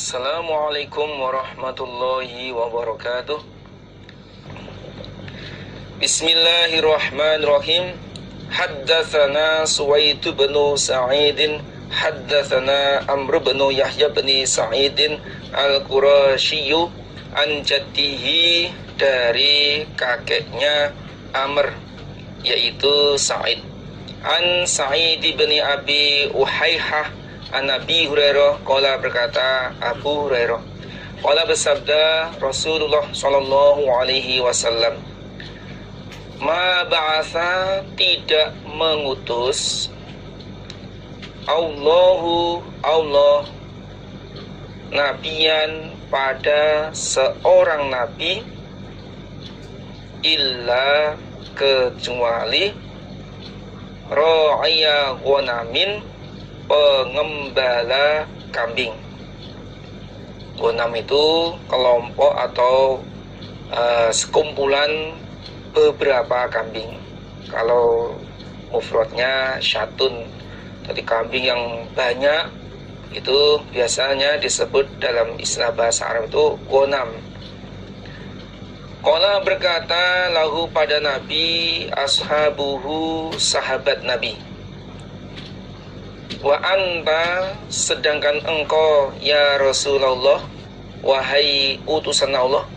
Assalamualaikum warahmatullahi wabarakatuh. Bismillahirrahmanirrahim. Haddatsana Suwaid bin Sa'id, haddatsana Amr bin Yahya bin Sa'id al-Qurasyi an jaddihi, dari kakeknya Amr yaitu Sa'id, an Sa'id bin Abi Uhaihah an Abi Hurairah qala, berkata Abu Hurairah, qala bersabda Rasulullah sallallahu alaihi wasallam, ma ba'atha, tidak mengutus Allah nabiyan, pada seorang nabi, illa, kecuali ra'iya ghanamin, pengembala kambing. Ghanam itu kelompok atau sekumpulan beberapa kambing. Kalau mufradnya syatun, jadi kambing yang banyak, itu biasanya disebut dalam istilah bahasa Arab itu ghanam. Qala, berkata lahu pada Nabi, ashabuhu, sahabat Nabi, wa anta, sedangkan engkau ya Rasulullah, wahai utusan Allah.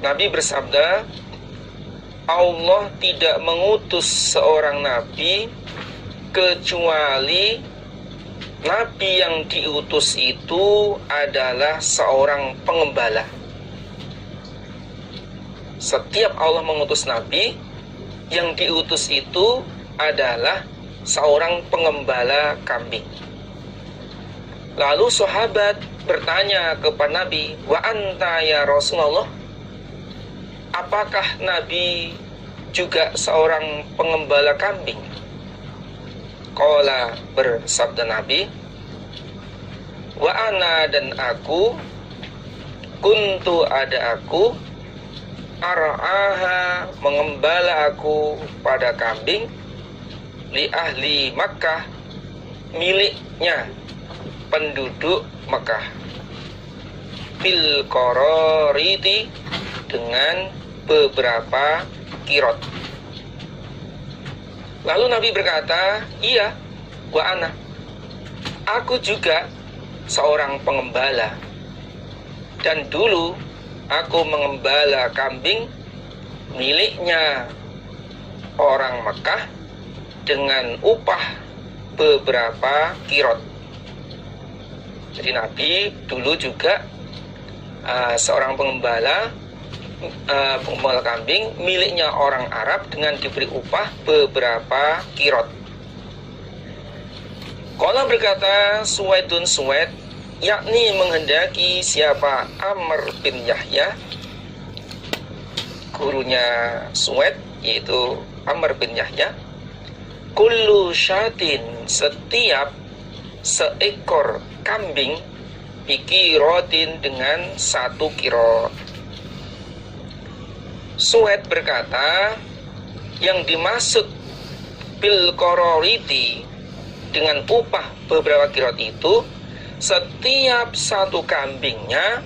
Nabi bersabda, Allah tidak mengutus seorang nabi kecuali nabi yang diutus itu adalah seorang pengembala. Setiap Allah mengutus nabi, yang diutus itu adalah seorang pengembala kambing. Lalu sahabat bertanya kepada Nabi, wa anta ya Rasulullah, apakah Nabi juga seorang pengembala kambing? Qala, bersabda Nabi, wa ana, dan aku, kuntu, ada aku, ar'aha, mengembala aku pada kambing, li ahli Makkah, miliknya penduduk Makkah, bil qarariti, dengan beberapa kirot. Lalu Nabi berkata, iya, wa ana, aku juga seorang pengembala, dan dulu aku mengembala kambing miliknya orang Mekah dengan upah beberapa kirot. Jadi Nabi dulu juga seorang pengembala kambing miliknya orang Arab dengan diberi upah beberapa kirot. Qala, berkata Suwaidun, Suwaid, yakni menghendaki siapa? Amr bin Yahya, gurunya Suwaid, yaitu Amr bin Yahya, kullu syatin, setiap seekor kambing, bikirotin, dengan 1 kirot. Suwaid berkata, yang dimaksud bil qarariti, dengan upah beberapa kirot itu, setiap 1 kambingnya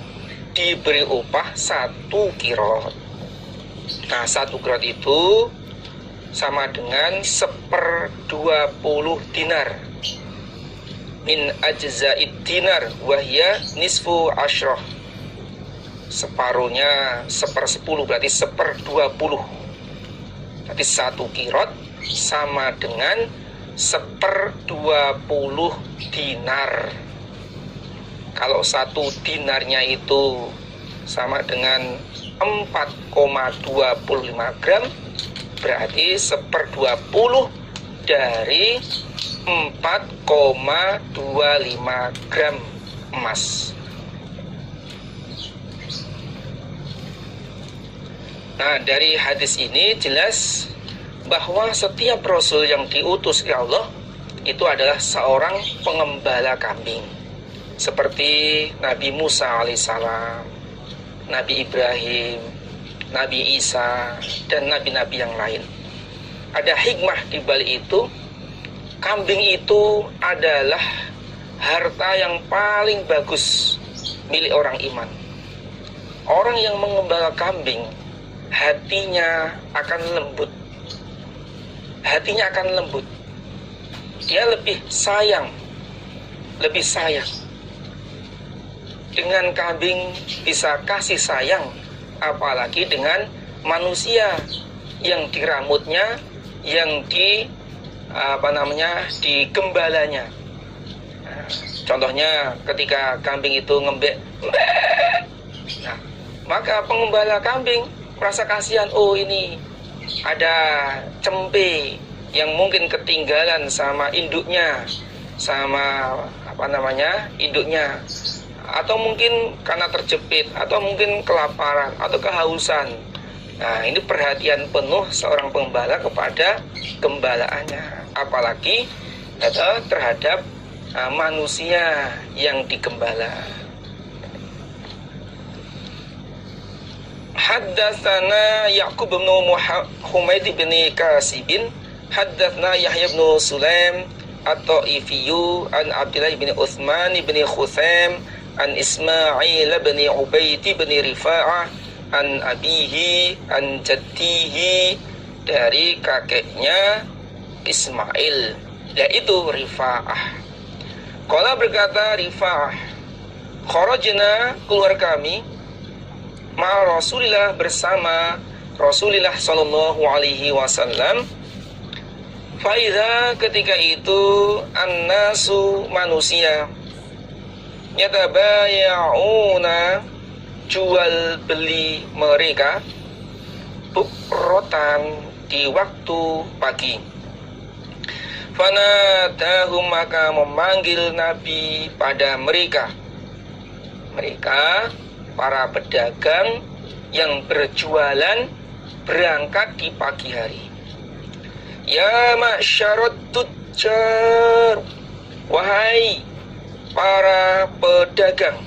diberi upah 1 kirot. Nah, 1 kirot itu sama dengan 1/20 dinar, min ajza'id dinar, wahya nisfu asyrah, separuhnya 1/10, berarti 1/20. Jadi 1 kirot sama dengan 1/20 dinar. Kalau 1 dinarnya itu sama dengan 4,25 gram, berarti 1/20 dari 4,25 gram emas. Nah, dari hadis ini jelas bahwa setiap rasul yang diutus oleh Allah itu adalah seorang pengembala kambing, seperti Nabi Musa alaihissalam, Nabi Ibrahim, Nabi Isa, dan nabi-nabi yang lain. Ada hikmah di balik itu. Kambing itu adalah harta yang paling bagus milik orang iman. Orang yang mengembala kambing, hatinya akan lembut. Hatinya akan lembut. Dia lebih sayang. Dengan kambing bisa kasih sayang, apalagi dengan manusia yang di rambutnya, yang di gembalanya. Nah, contohnya ketika kambing itu ngembek, nah, maka pengembala kambing merasa kasihan. Oh, ini ada cempe yang mungkin ketinggalan sama induknya, induknya, atau mungkin karena terjepit, atau mungkin kelaparan atau kehausan. Nah, ini perhatian penuh seorang pengembala kepada gembalaannya, apalagi terhadap manusia yang digembala. Haddatsana Ya'qub bin Humaid bin Kasibin, haddatsna Yahya bin Sulaim at-Ta'ifiyu an Abdullah bin Utsman bin Khusaim an Ismail bin Ubaid bin Rifa'ah an abihi an jaddihi, dari kakeknya Ismail, yaitu Rifa'ah. Qala, berkata Rifa'ah, kharajna, keluar kami, ma Rasulillah, bersama Rasulullah sallallahu alaihi wasallam. Faiza, ketika itu annasu, manusia, yatabayauna, jual beli mereka, bukrotan, di waktu pagi. Fanadahum, maka memanggil Nabi pada mereka. Mereka para pedagang yang berjualan berangkat di pagi hari. Ya ma'syarat tujjar, wahai para pedagang.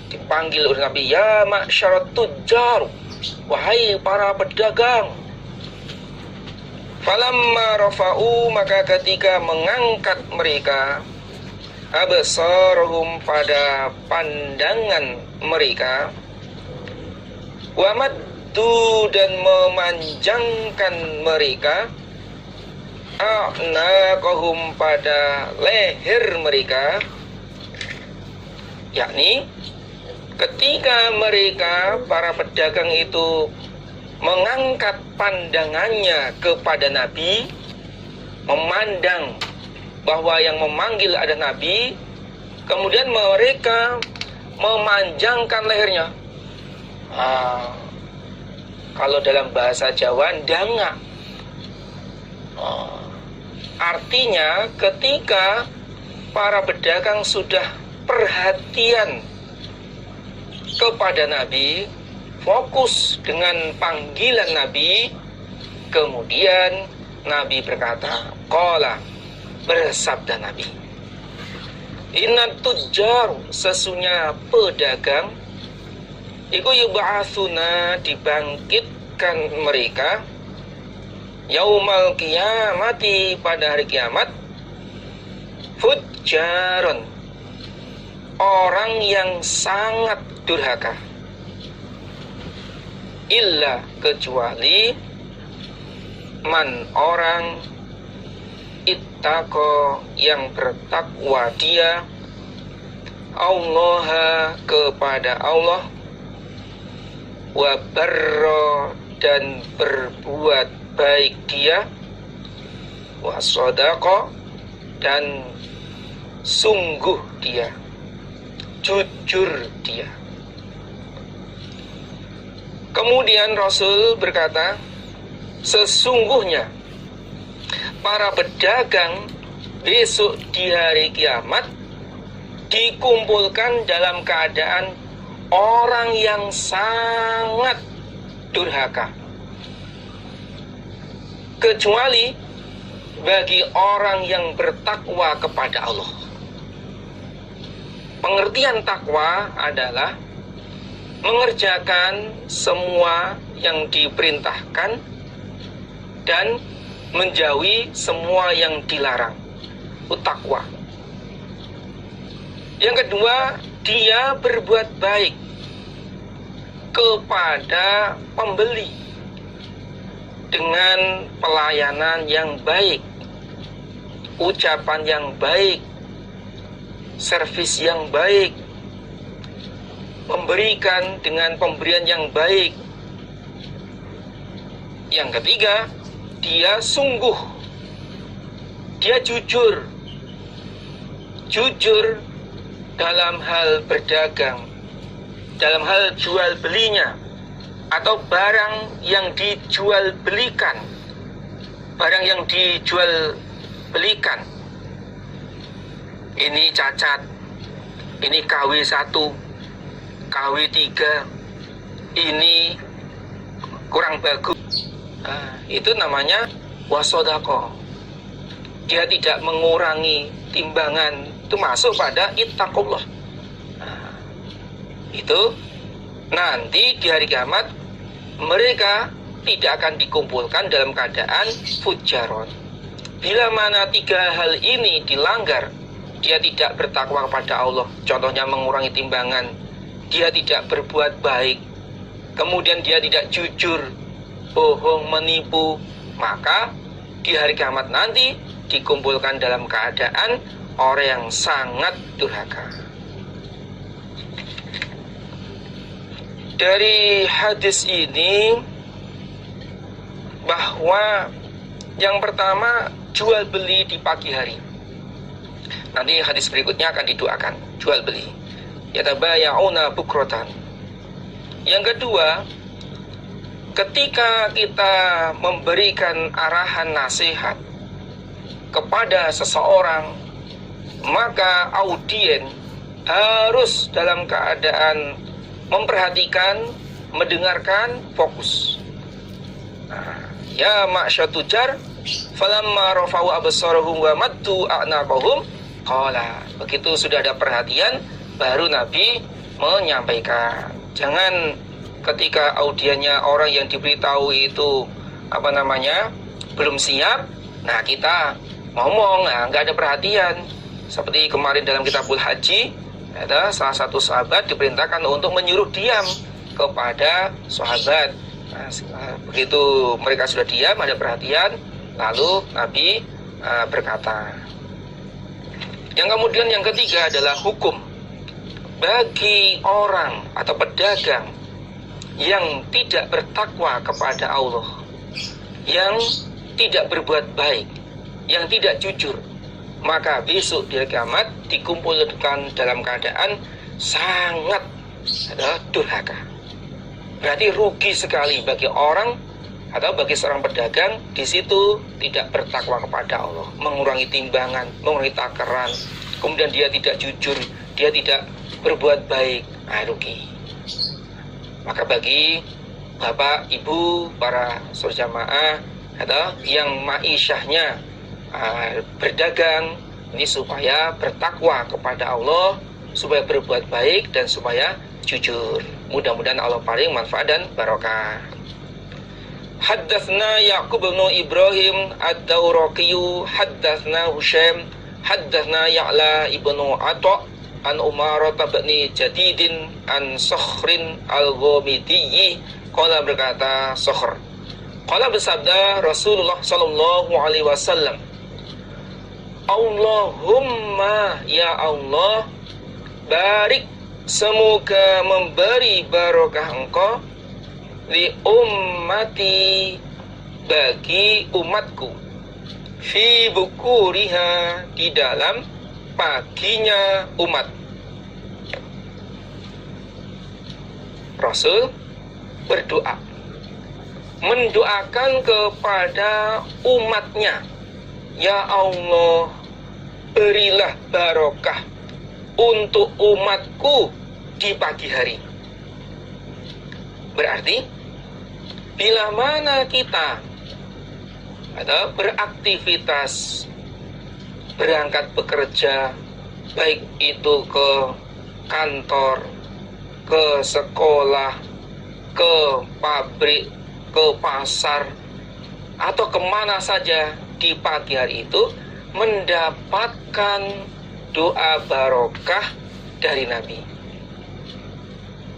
Dipanggil oleh Nabi, ya ma'syarat tujjar, wahai para pedagang. Falamma rafa'u, maka ketika mengangkat mereka, absarhum, pada pandangan mereka, wamaddu, dan memanjangkan mereka, a'naqahum, pada leher mereka, yakni ketika mereka para pedagang itu mengangkat pandangannya kepada Nabi, memandang bahwa yang memanggil ada Nabi, kemudian mereka memanjangkan lehernya. Kalau dalam bahasa Jawa, ndangak. Artinya ketika para pedagang sudah perhatian kepada Nabi, fokus dengan panggilan Nabi, kemudian Nabi berkata, qala, bersabda Nabi, inna tujjar, sesungguhnya pedagang, iku yub'atsuna, dibangkitkan mereka, yaumal qiyamati, pada hari kiamat, fujjaron, orang yang sangat durhaka, illa, kecuali, man, orang, ittaqo, yang bertakwa dia, Allah, kepada Allah, wa barra, dan berbuat baik dia, wa shadaqa, dan sungguh dia, jujur dia. Kemudian Rasul berkata, sesungguhnya para pedagang besok di hari kiamat dikumpulkan dalam keadaan orang yang sangat durhaka, kecuali bagi orang yang bertakwa kepada Allah. Pengertian takwa adalah mengerjakan semua yang diperintahkan dan menjauhi semua yang dilarang. taqwa. Yang kedua, dia berbuat baik kepada pembeli dengan pelayanan yang baik, ucapan yang baik, servis yang baik, memberikan dengan pemberian yang baik. Yang ketiga, dia sungguh, dia jujur dalam hal berdagang, dalam hal jual belinya, atau barang yang dijual belikan, ini cacat, ini KW1, KW3, ini kurang bagus. Itu namanya wasodako. Dia tidak mengurangi timbangan, itu masuk pada ittaqullah. Itu nanti di hari kiamat mereka tidak akan dikumpulkan dalam keadaan fujaron. Bila mana tiga hal ini dilanggar, dia tidak bertakwa kepada Allah, contohnya mengurangi timbangan, dia tidak berbuat baik, kemudian dia tidak jujur, bohong, menipu, maka di hari kiamat nanti dikumpulkan dalam keadaan orang yang sangat durhaka. Dari hadis ini bahwa yang pertama, jual beli di pagi hari. Nanti hadis berikutnya akan didoakan jual beli. Yatabaya'una bukrotan. Yang kedua, ketika kita memberikan arahan nasihat kepada seseorang, maka audien harus dalam keadaan memperhatikan, mendengarkan, fokus. Ya ma'syatujar falamma rafa'u absarahum wa mattu a'naqahum qala. Begitu sudah ada perhatian, baru Nabi menyampaikan. Jangan ketika audiennya orang yang diberitahu itu belum siap, nah kita ngomong, nggak ada perhatian. Seperti kemarin dalam kitabul haji, ada salah satu sahabat diperintahkan untuk menyuruh diam kepada sahabat. Nah, begitu mereka sudah diam, ada perhatian, lalu Nabi berkata. Yang kemudian yang ketiga adalah hukum bagi orang atau pedagang yang tidak bertakwa kepada Allah, yang tidak berbuat baik, yang tidak jujur, maka besok di hari kiamat dikumpulkan dalam keadaan sangat durhaka. Berarti rugi sekali bagi orang atau bagi seorang pedagang di situ tidak bertakwa kepada Allah, mengurangi timbangan, mengurangi takaran, kemudian dia tidak jujur, dia tidak berbuat baik, rugi. Maka bagi bapak, ibu, para saudara jamaah atau yang maisyahnya berdagang, ini supaya bertakwa kepada Allah, supaya berbuat baik dan supaya jujur. Mudah-mudahan Allah paling manfaat dan barokah. Haddatsna Yaqub bin Ibrahim ad-Dawraqiyu, haddatsna Husaim, haddatsna Ya'la ibnu Atha an Umarah bin Jadidin an Sakhrin al-Ghamidiyyi. Qala berkata Sakhr, qala bersabda Rasulullah sallallahu alaihi wasallam, Allahumma ya Allah, barik, semoga memberi barokah engkau li ummati, bagi umatku, fi bukuriha, di dalam paginya umat. Rasul berdoa, mendoakan kepada umatnya, ya Allah, berilah barokah untuk umatku di pagi hari. Berarti bila mana kita atau beraktivitas, berangkat bekerja, baik itu ke kantor, ke sekolah, ke pabrik, ke pasar, atau kemana saja di pagi hari itu, mendapatkan doa barokah dari Nabi.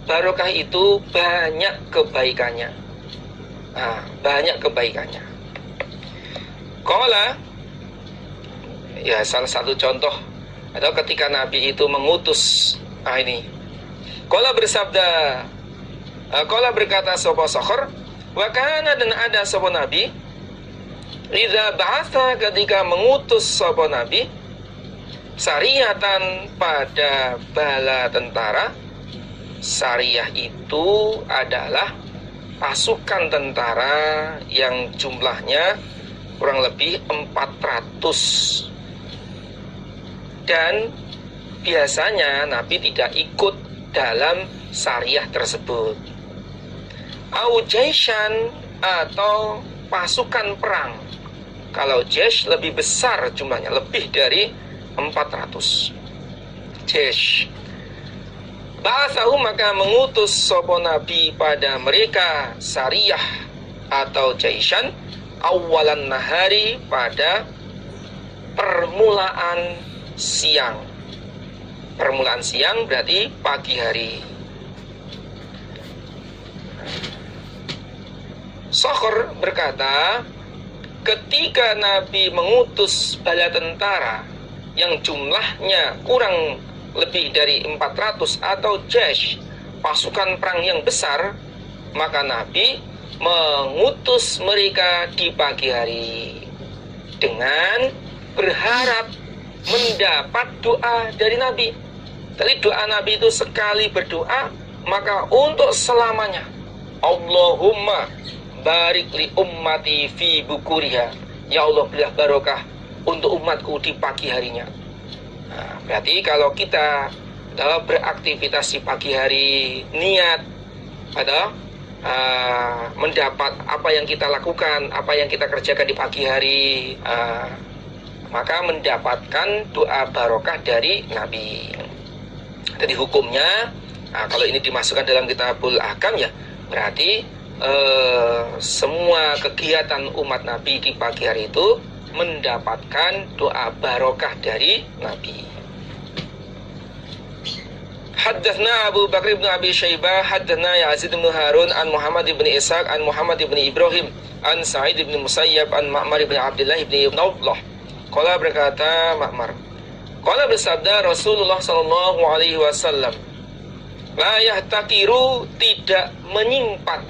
Barokah itu banyak kebaikannya. Banyak kebaikannya. Qala, ya salah satu contoh, atau ketika Nabi itu mengutus, ini Qala bersabda, Qala berkata sapa Sakhr, wa kana, dan ada sapa Nabi, idza ba'atha, ketika mengutus sapa Nabi, sariyatan, pada bala tentara. Sariyah itu adalah pasukan tentara yang jumlahnya kurang lebih 400. Dan biasanya Nabi tidak ikut dalam sariyah tersebut. Au jaishan, atau pasukan perang. Kalau jaish lebih besar jumlahnya, lebih dari 400. Jaish. Ba'athahu, maka mengutus sapa Nabi pada mereka sariyah atau jaishan, awalan nahari, pada permulaan siang. Permulaan siang berarti pagi hari. Sakhr berkata, ketika Nabi mengutus bala tentara yang jumlahnya kurang lebih dari 400 atau jaish, pasukan perang yang besar, maka Nabi mengutus mereka di pagi hari dengan berharap mendapat doa dari Nabi. Tadi doa Nabi itu sekali berdoa, maka untuk selamanya. Allahumma barik li ummati fi bukuriha. Ya Allah, berilah barokah untuk umatku di pagi harinya. Berarti kalau kita beraktivitas di pagi hari, niat atau mendapat apa yang kita lakukan, apa yang kita kerjakan di pagi hari, maka mendapatkan doa barokah dari Nabi. Jadi hukumnya, kalau ini dimasukkan dalam kitabul ahkam, ya berarti semua kegiatan umat Nabi di pagi hari itu mendapatkan doa barokah dari Nabi. Haddatsna Abu Bakr bin Abi Syaibah, haddatsna Yazid bin Harun an Muhammad bin Ishaq an Muhammad bin Ibrahim an Sa'id bin Musayyab an Ma'mar bin Abdullah bin Nawlah. Qala, berkata Ma'mar, qala bersabda Rasulullah sallallahu alaihi wasallam, la yahtakiru, tidak menyimpan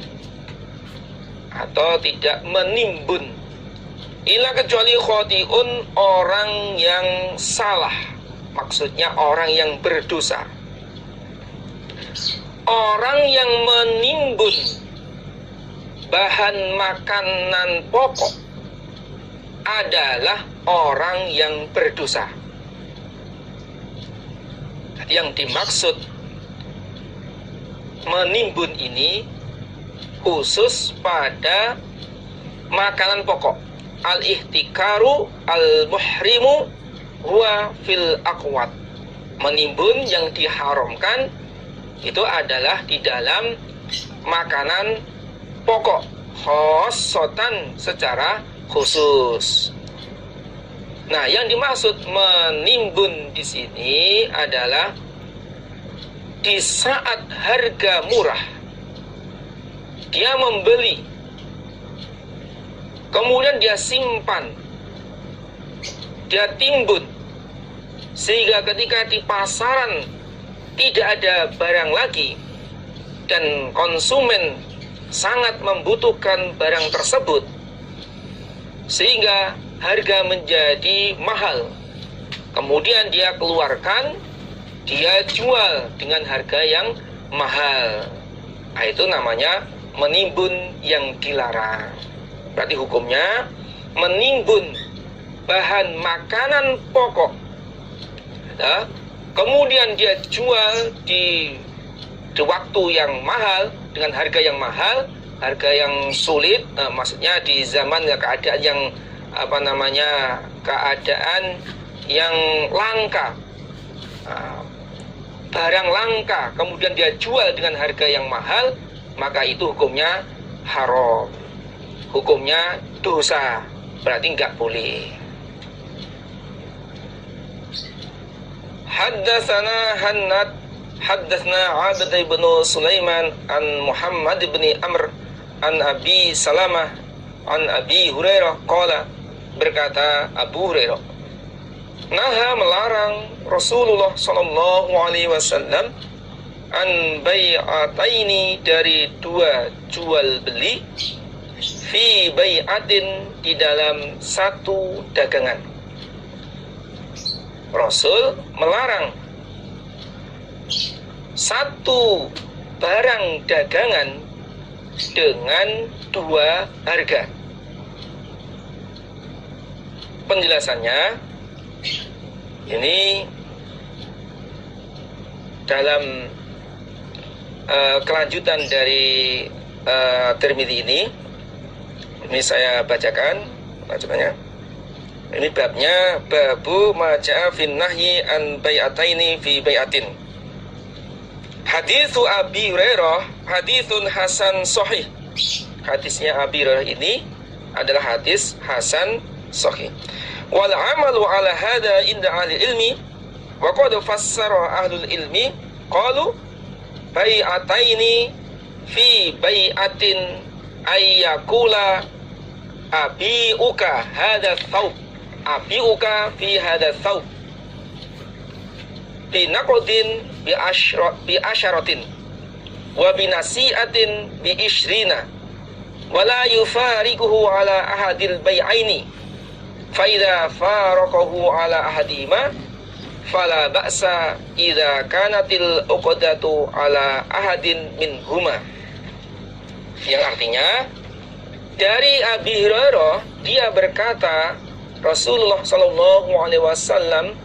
atau tidak menimbun, illa kecuali khotiun, orang yang salah, maksudnya orang yang berdosa. Orang yang menimbun bahan makanan pokok adalah orang yang berdosa. Jadi yang dimaksud menimbun ini khusus pada makanan pokok. Al-ihtikaru al-muhrimu huwa fil aqwat. Menimbun yang diharamkan itu adalah di dalam makanan pokok, khosotan, secara khusus. Nah, yang dimaksud menimbun di sini adalah di saat harga murah dia membeli, kemudian dia simpan, dia timbun, sehingga ketika di pasaran tidak ada barang lagi dan konsumen sangat membutuhkan barang tersebut, sehingga harga menjadi mahal, kemudian dia keluarkan, dia jual dengan harga yang mahal. Nah, itu namanya menimbun yang dilarang. Berarti hukumnya menimbun bahan makanan pokok, kemudian dia jual di waktu yang mahal dengan harga yang mahal, harga yang sulit, maksudnya di zaman keadaan yang keadaan yang langka, barang langka, kemudian dia jual dengan harga yang mahal, maka itu hukumnya haram, hukumnya dosa, berarti nggak boleh. Haddatsana Hannad haddatsna Abd bin Sulaiman an Muhammad bin Amr an Abi Salamah an Abi Hurairah qala, berkata Abu Hurairah, naha melarang Rasulullah sallallahu alaihi wasallam an bai'ataini, dari dua jual beli, fi bai'atin, di dalam satu dagangan. Rasul melarang satu barang dagangan dengan dua harga. Penjelasannya ini dalam kelanjutan dari Tirmidzi ini saya bacakan lanjutannya. Ini babnya babu maja'a fin nahyi an bai'ataini fi bai'atin. Haditsu Abi Hurairah haditsun hasan sahih. Hadisnya Abi Hurairah ini adalah hadis hasan sahih. Wal amalu ala hada inda ahli ilmi wa qad fassara ahlul ilmi qalu bai'ataini fi bai'atin ayyakula abi'uka hadha thawb, abi'uka fi hadha thawb bi naqdin bi asyaratin wa bi nasi'atin bi ishrina wa la yufariquhu ala ahadil bai'aini fa idza faraqahu ala ahadima fala ba'sa idza kanatil uqdatu ala ahadin minhuma. Yang artinya, dari Abi Hurairah, dia berkata Rasulullah sallallahu alaihi wasallam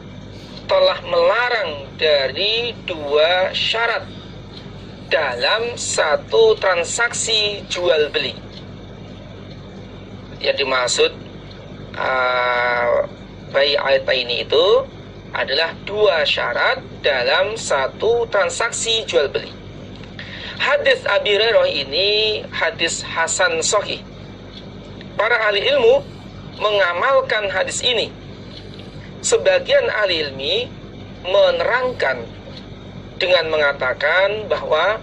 telah melarang dari dua syarat dalam satu transaksi jual beli. Yang dimaksud bai'ataini itu adalah dua syarat dalam satu transaksi jual beli. Hadis Abi Hurairah ini hadis hasan sahih. Para ahli ilmu mengamalkan hadis ini. Sebagian ahli ilmi menerangkan dengan mengatakan bahwa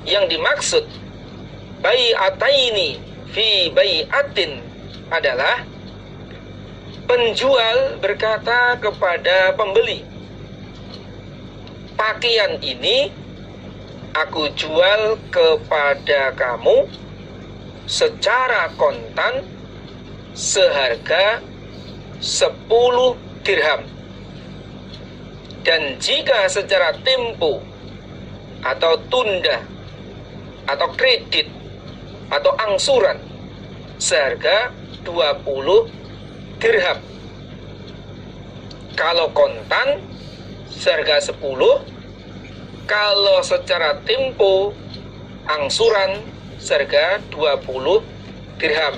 yang dimaksud bai'ataini fi bai'atin adalah penjual berkata kepada pembeli, pakaian ini aku jual kepada kamu secara kontan seharga 10 dirham. Dan jika secara tempo atau tunda atau kredit atau angsuran seharga 20 dirham. Kalau kontan seharga 10, kalau secara tempo angsuran seharga 20 dirham.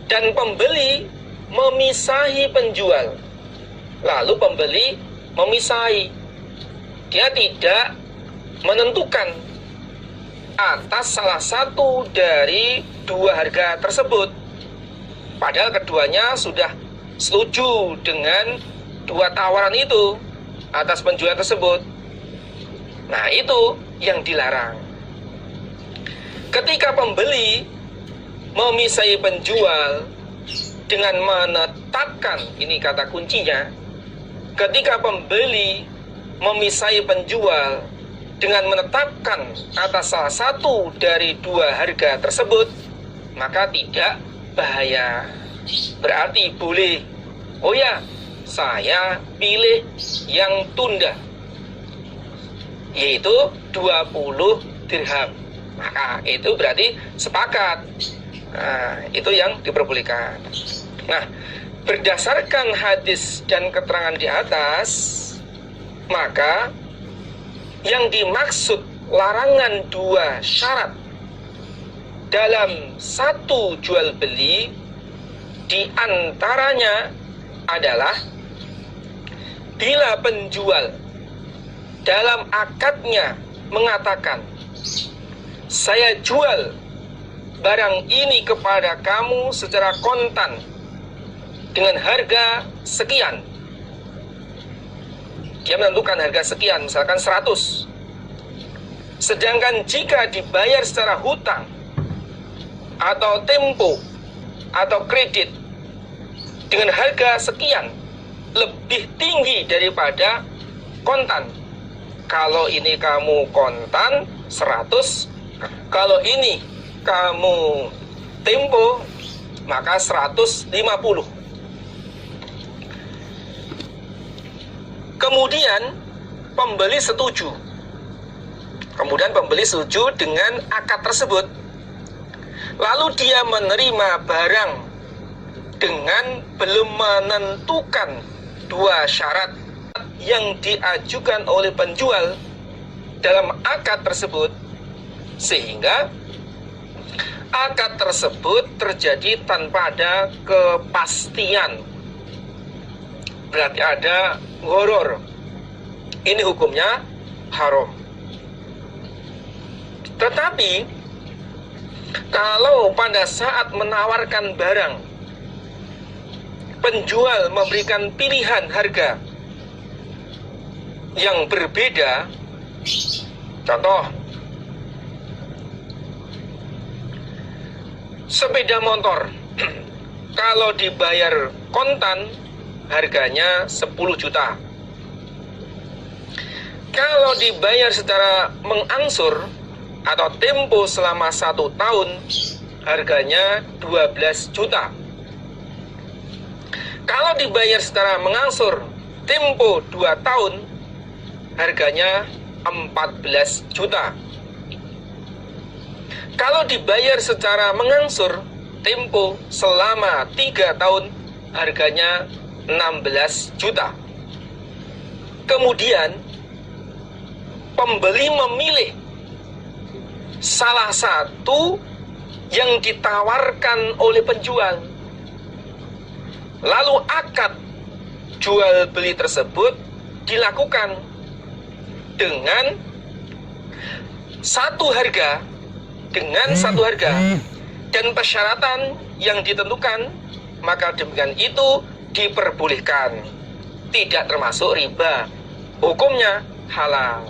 Dan pembeli memisahi penjual. Lalu pembeli memisahi. Dia tidak menentukan atas salah satu dari dua harga tersebut. Padahal keduanya sudah setuju dengan dua tawaran itu atas penjualan tersebut. Nah, itu yang dilarang. Ketika pembeli memisahi penjual dengan menetapkan, ini kata kuncinya, ketika pembeli memisahi penjual dengan menetapkan atas salah satu dari dua harga tersebut, maka tidak bahaya. Berarti boleh, oh ya, saya pilih yang tunda, yaitu 20 dirham. Maka itu berarti sepakat. Nah, itu yang diperbolehkan. Nah, berdasarkan hadis dan keterangan di atas, maka yang dimaksud larangan dua syarat dalam satu jual beli di antaranya adalah bila penjual dalam akadnya mengatakan, saya jual barang ini kepada kamu secara kontan dengan harga sekian. Dia menentukan harga sekian, misalkan 100. Sedangkan jika dibayar secara hutang atau tempo atau kredit dengan harga sekian, lebih tinggi daripada kontan. Kalau ini kamu kontan 100, kalau ini kamu tempo maka 150. Kemudian pembeli setuju. Dengan akad tersebut. Lalu dia menerima barang dengan belum menentukan dua syarat yang diajukan oleh penjual dalam akad tersebut, sehingga akad tersebut terjadi tanpa ada kepastian. Berarti ada gharar. Ini hukumnya haram. Tetapi kalau pada saat menawarkan barang, penjual memberikan pilihan harga yang berbeda, contoh sepeda motor, kalau dibayar kontan harganya 10 juta. Kalau dibayar secara mengangsur atau tempo selama 1 tahun, harganya 12 juta. Kalau dibayar secara mengangsur tempo 2 tahun, harganya 14 juta. Kalau dibayar secara mengangsur tempo selama 3 tahun, harganya 16 juta. Kemudian pembeli memilih salah satu yang ditawarkan oleh penjual. Lalu akad jual beli tersebut dilakukan dengan satu harga, dan persyaratan yang ditentukan, maka demikian itu diperbolehkan, tidak termasuk riba, hukumnya halal.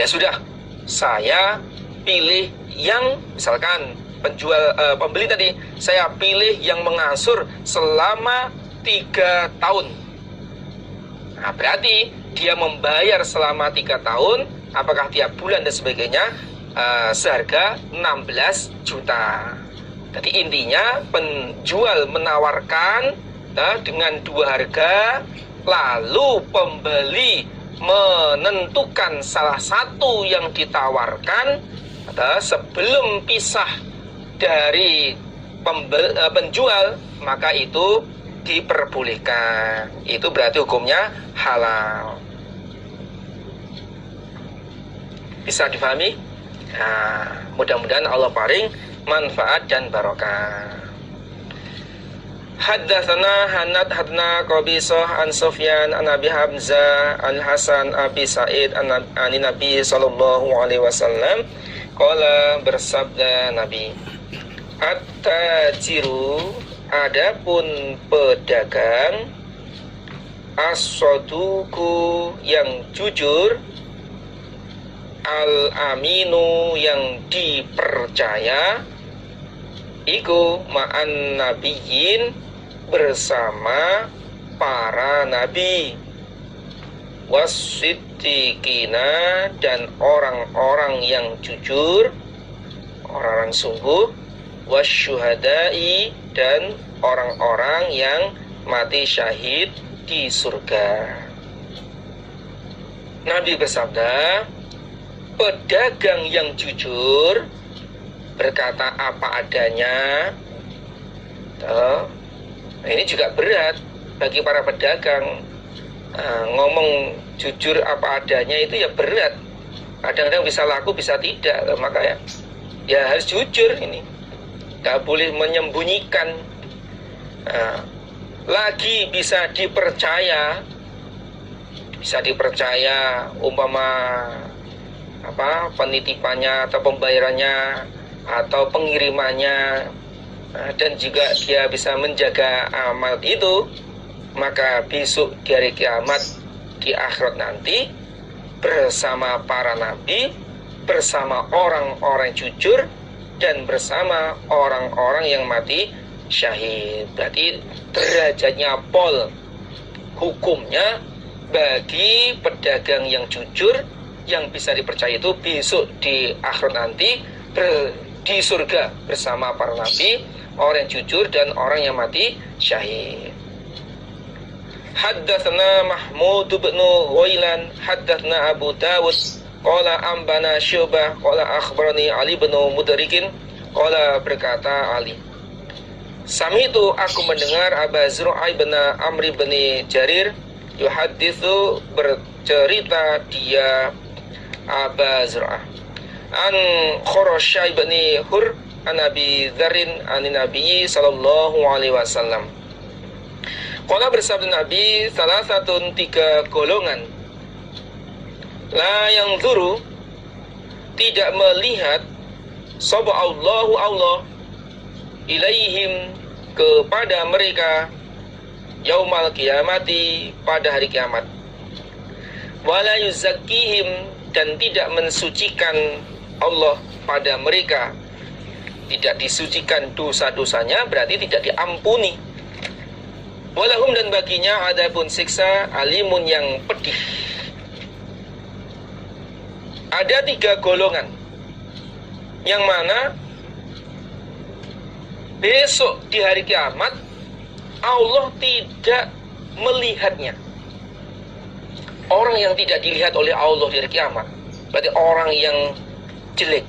Ya sudah, saya pilih yang, misalkan pembeli tadi, saya pilih yang mengangsur selama 3 tahun. Nah, berarti dia membayar selama 3 tahun, apakah tiap bulan dan sebagainya, seharga 16 juta. Jadi intinya penjual menawarkan dengan 2 harga, lalu pembeli menentukan salah satu yang ditawarkan sebelum pisah dari penjual, maka itu diperbolehkan. Itu berarti hukumnya halal. Bisa difahami? Nah, mudah-mudahan Allah paring manfaat dan barokah. Haddatsana Hanad hadna Qabisah an Sufyan an Abi Hamzah an Hasan Abi Sa'id an Nabi sallallahu alaihi wasallam qala, bersabda Nabi, at-tajiru, adapun pedagang, as-saduku, yang jujur, al-aminu, yang dipercaya, iku ma'an nabiyyin, bersama para nabi, wasiddiqina, dan orang-orang yang jujur, orang-orang sungguh, wasyuhada'i, dan orang-orang yang mati syahid di surga. Nabi bersabda, pedagang yang jujur berkata apa adanya. Ini juga berat bagi para pedagang. Ngomong jujur apa adanya itu ya berat. Kadang-kadang bisa laku, bisa tidak. Maka ya harus jujur ini. Gak boleh menyembunyikan. Lagi bisa dipercaya. Bisa dipercaya, umpama penitipannya atau pembayarannya atau pengirimannya, dan juga dia bisa menjaga amal itu, maka besok di hari kiamat di akhirat nanti bersama para nabi, bersama orang-orang jujur, dan bersama orang-orang yang mati syahid. Berarti derajatnya pol hukumnya bagi pedagang yang jujur, yang bisa dipercaya itu besok di akhirat nanti di surga bersama para nabi, orang yang jujur, dan orang yang mati syahid. Haddatsana Mahmud bin Ghailan haddatsana Abu Dawud qala ambana Syu'bah qala akhbarani Ali bin Mudrikin qala berkata Ali, sami'tu aku mendengar Aba Zur'ah bin Amr bin Jarir yuhadditsu bercerita dia Aba Zur'ah an Khurasyai bin Hur an Abi Dzarrin an Nabi sallallahu alaihi wasallam. Qala bersabda Nabi, salah satu 3 golongan la yang zuru tidak melihat sapa Allahu Allah ilaihim kepada mereka yaumal kiamati pada hari kiamat, wala yuzakkihim dan tidak mensucikan Allah pada mereka, tidak disucikan dosa-dosanya, berarti tidak diampuni. Walahum dan baginya adapun siksa alimun yang pedih. Ada 3 golongan yang mana besok di hari kiamat Allah tidak melihatnya. Orang yang tidak dilihat oleh Allah di hari kiamat berarti orang yang jelek.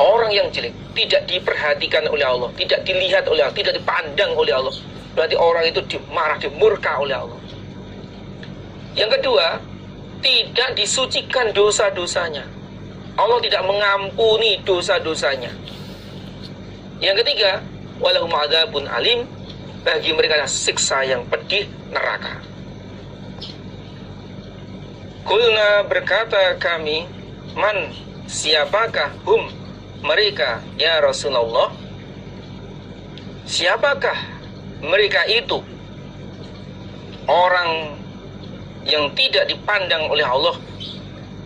Orang yang jelek, tidak diperhatikan oleh Allah, tidak dilihat oleh Allah, tidak dipandang oleh Allah, berarti orang itu dimarah, dimurka oleh Allah. Yang kedua, tidak disucikan dosa-dosanya. Allah tidak mengampuni dosa-dosanya. Yang ketiga, walahum adzabun alim, bagi mereka ada siksa yang pedih, neraka. Qulna berkata kami, man siapakah hum mereka ya Rasulullah? Siapakah mereka itu? Orang yang tidak dipandang oleh Allah,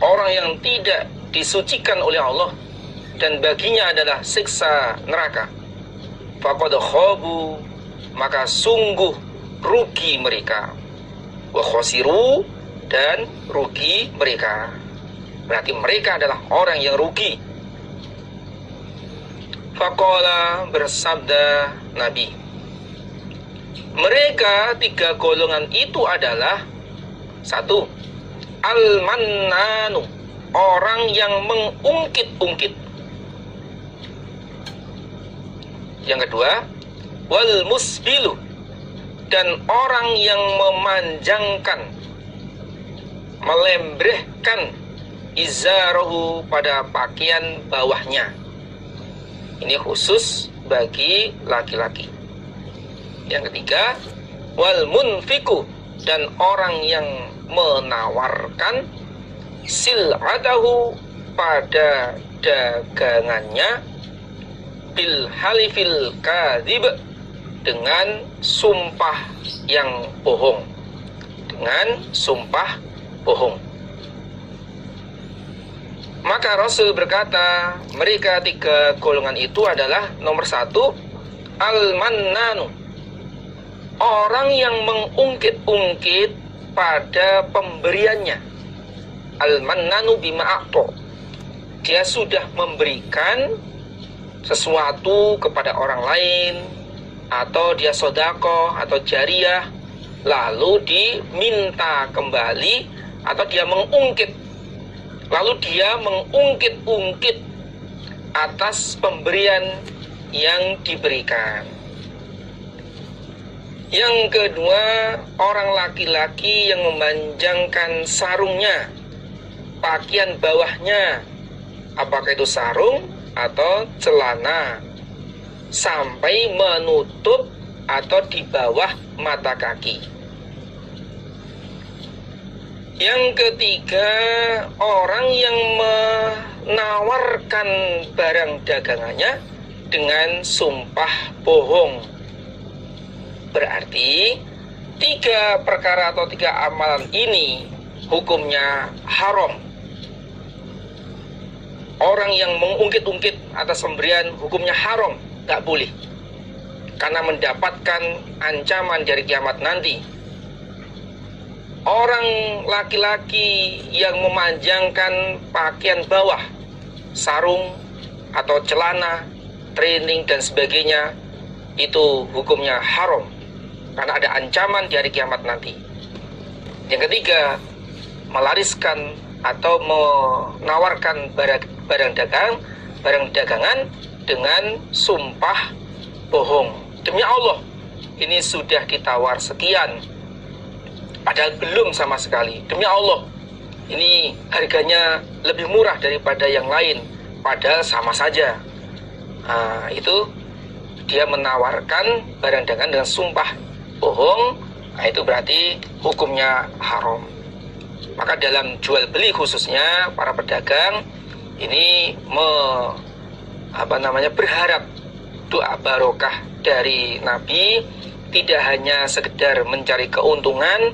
orang yang tidak disucikan oleh Allah, dan baginya adalah siksa neraka. Faqad khabu, maka sungguh rugi mereka. Wa khasiru, dan rugi mereka. Berarti mereka adalah orang yang rugi. Faqala bersabda Nabi, mereka 3 golongan itu adalah 1. Al-mannanu, orang yang mengungkit-ungkit. Yang kedua, wal musbilu, dan orang yang memanjangkan, melembrehkan izarahu pada pakaian bawahnya. Ini khusus bagi laki-laki. Yang ketiga, wal munfiku, dan orang yang menawarkan sil'atahu pada dagangannya bil halifil kadzib, dengan sumpah yang bohong. Dengan sumpah bohong. Maka Rasul berkata, mereka 3 golongan itu adalah nomor 1, al-mannanu, orang yang mengungkit-ungkit pada pemberiannya. Al-mannanu bima'akto, dia sudah memberikan sesuatu kepada orang lain, atau dia sodako atau jariah, lalu diminta kembali, atau dia mengungkit, lalu dia mengungkit-ungkit atas pemberian yang diberikan. Yang kedua, orang laki-laki yang memanjangkan sarungnya, pakaian bawahnya, apakah itu sarung atau celana, sampai menutup atau di bawah mata kaki. Yang ketiga, orang yang menawarkan barang dagangannya dengan sumpah bohong. Berarti Tiga perkara atau tiga amalan ini hukumnya haram. Orang yang mengungkit-ungkit atas pemberian hukumnya haram, gak boleh, karena mendapatkan ancaman dari kiamat nanti. Orang laki-laki yang memanjangkan pakaian bawah, sarung atau celana, training dan sebagainya, itu hukumnya haram, karena ada ancaman di hari kiamat nanti. Yang ketiga, melariskan atau menawarkan barang dagangan dengan sumpah bohong. Demi Allah, ini sudah ditawar sekian, padahal belum sama sekali. Demi Allah, ini harganya lebih murah daripada yang lain, padahal sama saja. Itu dia menawarkan barang dagangan dengan sumpah bohong. Itu berarti hukumnya haram. Maka dalam jual beli khususnya para pedagang ini berharap doa barokah dari Nabi, tidak hanya sekedar mencari keuntungan,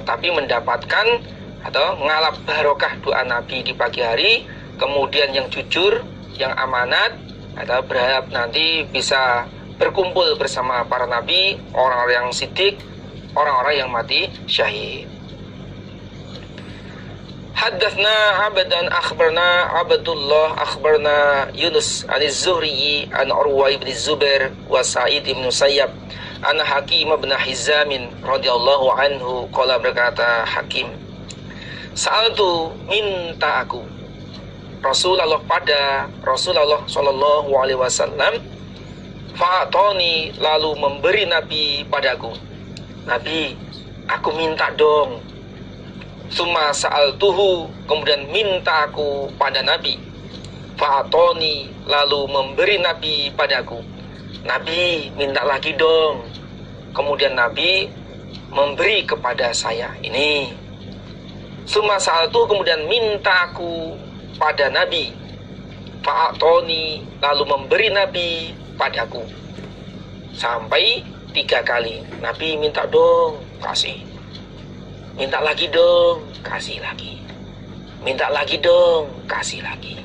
tapi mendapatkan atau mengalap barokah doa Nabi di pagi hari, kemudian yang jujur, yang amanat, atau berharap nanti bisa berkumpul bersama para nabi, orang-orang yang siddiq, orang-orang yang mati syahid. Haddatsna Abadan akhbarna Abdullah akhbarna Yunus an-Zuhri an Urwa ibn Zubair wa Sa'id ibn Musayyab an Hakim ibn Hizam radhiyallahu anhu qala, berkata Hakim, sa'altu, minta aku Rasulullah pada Rasulullah sallallahu alaihi wasallam, fa'atoni, lalu memberi Nabi padaku. Nabi, aku minta dong. Summa sa'altuhu, kemudian minta aku pada Nabi. Fa'atoni, lalu memberi Nabi padaku. Nabi, minta lagi dong. Kemudian Nabi memberi kepada saya. Ini. Summa sa'altuhu, kemudian minta aku pada Nabi. Fa'atoni, lalu memberi Nabi padaku. Sampai 3 kali. Nabi minta dong, kasih. Minta lagi dong, kasih lagi. Minta lagi dong, kasih lagi.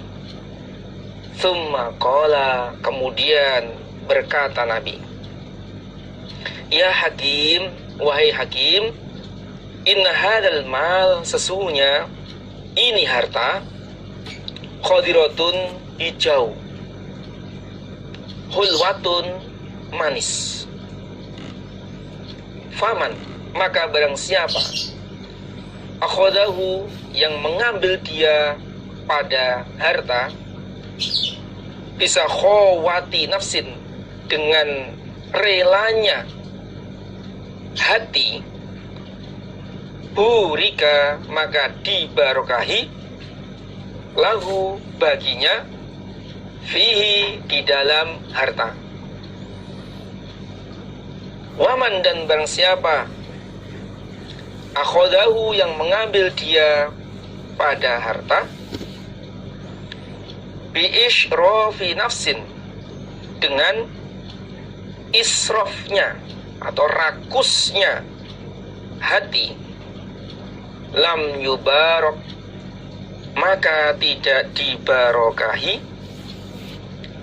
Tsumma qala, kemudian berkata Nabi, ya Hakim, wahai Hakim, inna hadzal mal, sesungguhnya ini harta, khadiratun, hijau, hulwatun, manis. Faman, maka barang siapa akhadahu, yang mengambil dia pada harta, bisa khawati nafsin, dengan relanya hati, burika, maka dibarokahi, lahu, baginya, fihi, di dalam harta. Waman, dan barang siapa akhadahu, yang mengambil dia pada harta, bi'ishrafi nafsin, dengan israfnya atau rakusnya hati, lam yubarok, maka tidak dibarokahi,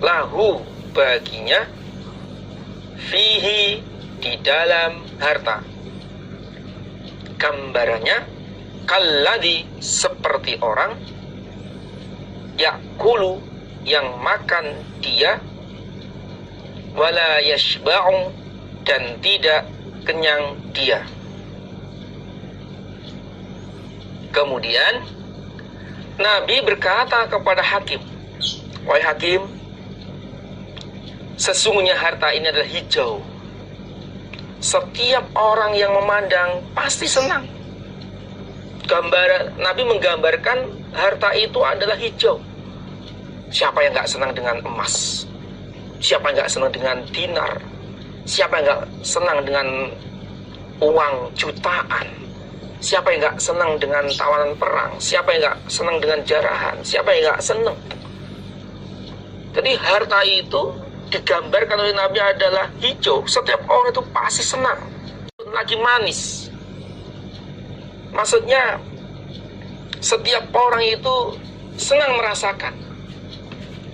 lahu, baginya, fihi, di dalam harta. Gambarannya, kalladzi, seperti orang, yakulu, yang makan dia, wala yashba'u, dan tidak kenyang dia. Kemudian Nabi berkata kepada Hakim, wahai Hakim, sesungguhnya harta ini adalah hijau. Setiap orang yang memandang pasti senang. Nabi menggambarkan harta itu adalah hijau. Siapa yang gak senang dengan emas? Siapa yang gak senang dengan dinar? Siapa yang gak senang dengan uang jutaan? Siapa yang gak senang dengan tawanan perang? Siapa yang gak senang dengan jarahan? Siapa yang gak senang? Jadi harta itu digambarkan oleh Nabi adalah hijau. Setiap orang itu pasti senang. lagi manis. Maksudnya setiap orang itu senang merasakan,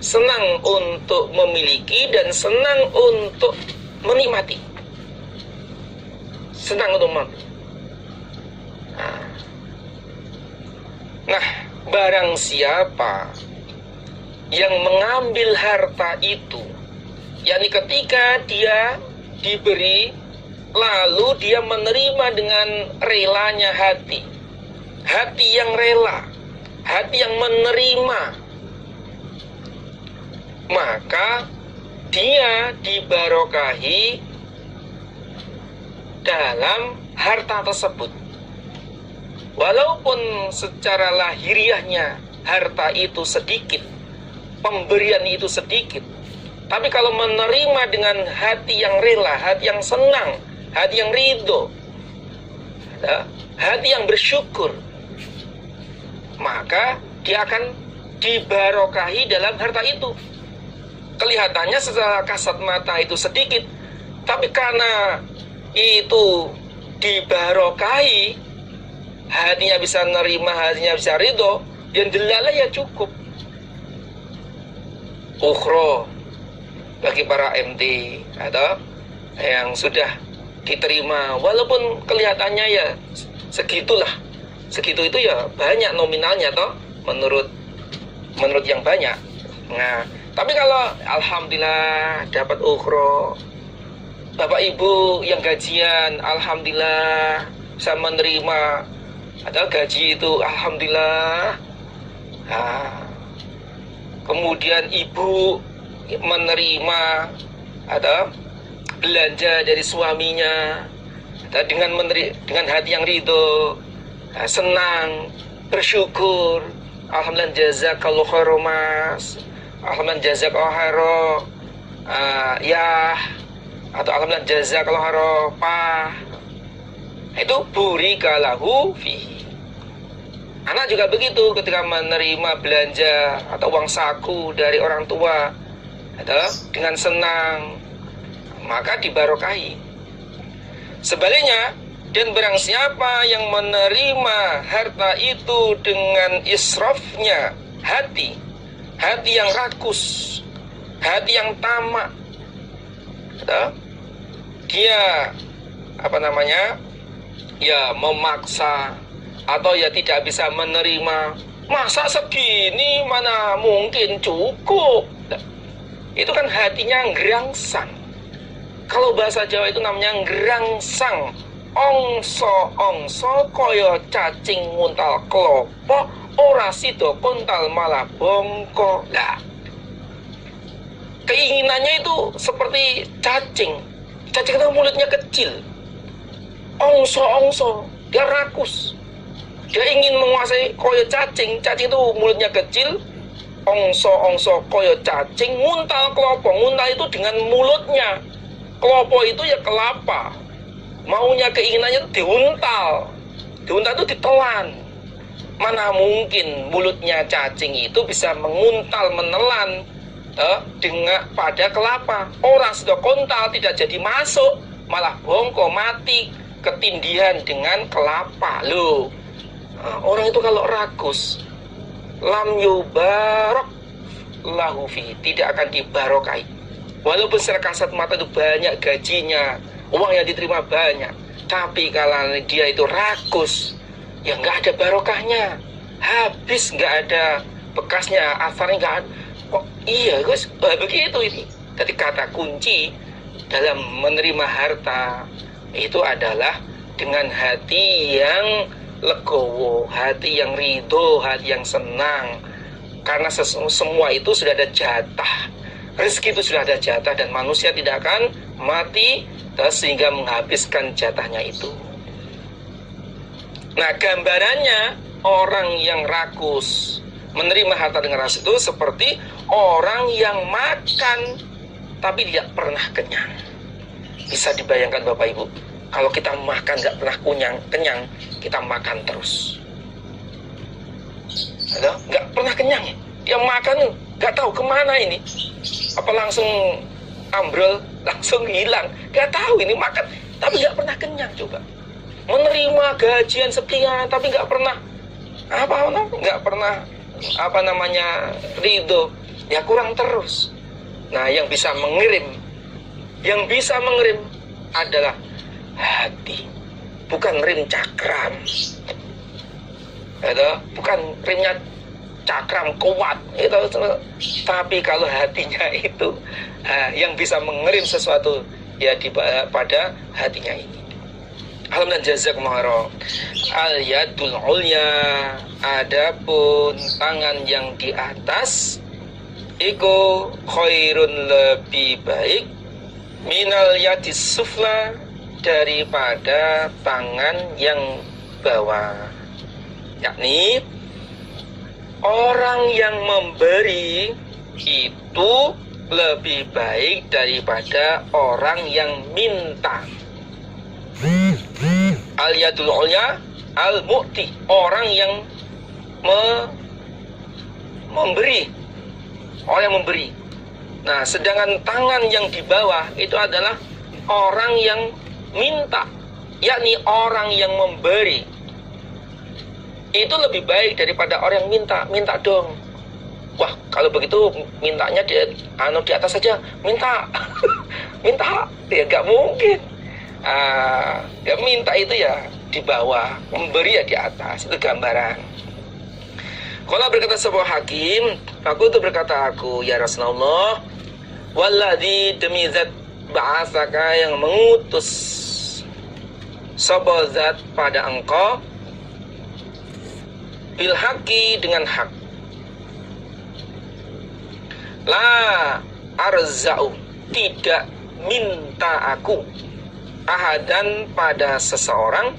senang untuk memiliki dan senang untuk menikmati, senang untuk Nah, barang siapa yang mengambil harta itu, yakni ketika dia diberi, lalu dia menerima dengan relanya hati yang rela, hati yang menerima, maka dia dibarokahi dalam harta tersebut. Walaupun secara lahiriahnya harta itu sedikit, pemberian itu sedikit, tapi kalau menerima dengan hati yang rela, hati yang senang, hati yang ridho, hati yang bersyukur, maka dia akan dibarokahi dalam harta itu. Kelihatannya secara kasat mata itu sedikit, tapi karena itu dibarokahi, hatinya bisa nerima, hatinya bisa ridho, yang delalah ya cukup. Ukhro bagi para MT atau yang sudah diterima, walaupun kelihatannya ya segitulah, segitu itu ya banyak nominalnya toh, menurut yang banyak. Nah, tapi kalau alhamdulillah dapat ukhro, bapak ibu yang gajian alhamdulillah bisa menerima, ada gaji itu alhamdulillah. Kemudian ibu menerima ada belanja dari suaminya, dengan hati yang ridho, senang, bersyukur, alhamdulillah jazakallahu khairan mas, alhamdulillah jazakallahu khairan ya, atau alhamdulillah jazakallahu khairan pak. Itu burika lahu fihi. Anak juga begitu, ketika menerima belanja atau uang saku dari orang tua dengan senang, maka dibarokahi. Sebaliknya, dan barang siapa yang menerima harta itu dengan israfnya hati yang rakus, hati yang tamak, dia ya memaksa atau ya tidak bisa menerima. Masa segini mana mungkin cukup? Itu kan hatinya ngerangsang. Kalau bahasa Jawa itu namanya ngerangsang. Ongso koyo cacing nguntal klopo, ora sida kontal malah bongko. Lah, keinginannya itu seperti cacing. Cacing itu mulutnya kecil. Ongso, dia rakus. Dia ingin menguasai koyo cacing itu mulutnya kecil. Ongso koyo cacing, nguntal klopo. Nguntal itu dengan mulutnya. Klopo itu ya kelapa. Maunya, keinginannya itu diuntal. Diuntal itu ditelan. Mana mungkin mulutnya cacing itu bisa menguntal, menelan dengan pada kelapa. Orang sudah kontal tidak jadi masuk, malah bongko, mati, ketindihan dengan kelapa. Loh, orang itu kalau rakus, lam yubarok lahu fi, tidak akan dibarokai. Walaupun secara kasat mata itu banyak gajinya, uang yang diterima banyak, tapi kalau dia itu rakus, ya nggak ada barokahnya, habis, nggak ada bekasnya, asarnya nggak ada. Kok iya Gus, begitu ini. Jadi kata kunci dalam menerima harta itu adalah dengan hati yang legowo, hati yang ridho, hati yang senang. Karena semua itu sudah ada jatah, rezeki itu sudah ada jatah, dan manusia tidak akan mati sehingga menghabiskan jatahnya itu. Nah, gambarannya orang yang rakus menerima harta dengan rasa itu seperti orang yang makan tapi tidak pernah kenyang. Bisa dibayangkan Bapak Ibu, kalau kita makan nggak pernah kenyang, kita makan terus. Nggak pernah kenyang ya. Dia makan nggak tahu kemana ini. Apa langsung ambrol, langsung hilang. Nggak tahu ini makan. tapi nggak pernah kenyang. Coba menerima gajian sekian tapi nggak pernah ridho, ya kurang terus. Nah, yang bisa mengirim adalah hati, bukan rim cakram. Bukan rimnya cakram kuat itu, tapi kalau hatinya itu yang bisa mengirim sesuatu ya pada hatinya ini. Alhamdulillah, jazakumullah. Al-yadul ulya, adapun tangan yang di atas iku khairun, lebih baik, minal yadis sufla, daripada tangan yang bawah. Yakni orang yang memberi itu lebih baik daripada orang yang minta. Al-yadul ulya al-mu'ti, orang yang memberi, orang yang memberi. Nah, sedangkan tangan yang di bawah itu adalah orang yang minta, yakni orang yang memberi itu lebih baik daripada orang yang minta dong. Wah, kalau begitu mintanya di atas saja, minta ya nggak mungkin. Ya minta itu ya di bawah, memberi ya di atas. Itu gambaran. Kalau berkata sebuah hakim, aku ya Rasulullah, walladzi, demi zat ba'asaka, yang mengutus sebuah zat pada engkau, bil haqi, dengan hak, la arza'u, tidak minta aku, ahadan, pada seseorang,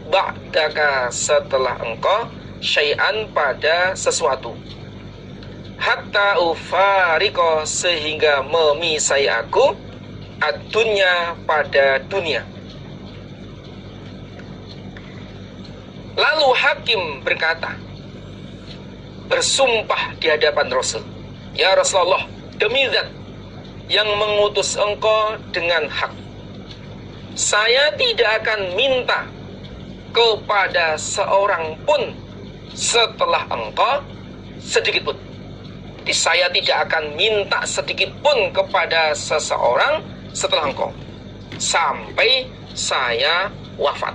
ba'daka, setelah engkau, syai'an, pada sesuatu, hatta ufariko, sehingga memisai aku, ad-dunya, pada dunia. Lalu hakim berkata, bersumpah di hadapan Rasul, ya Rasulullah, demi zat yang mengutus engkau dengan hak, saya tidak akan minta kepada seorang pun setelah engkau sedikit pun. Jadi saya tidak akan minta sedikit pun kepada seseorang setelah engkau sampai saya wafat.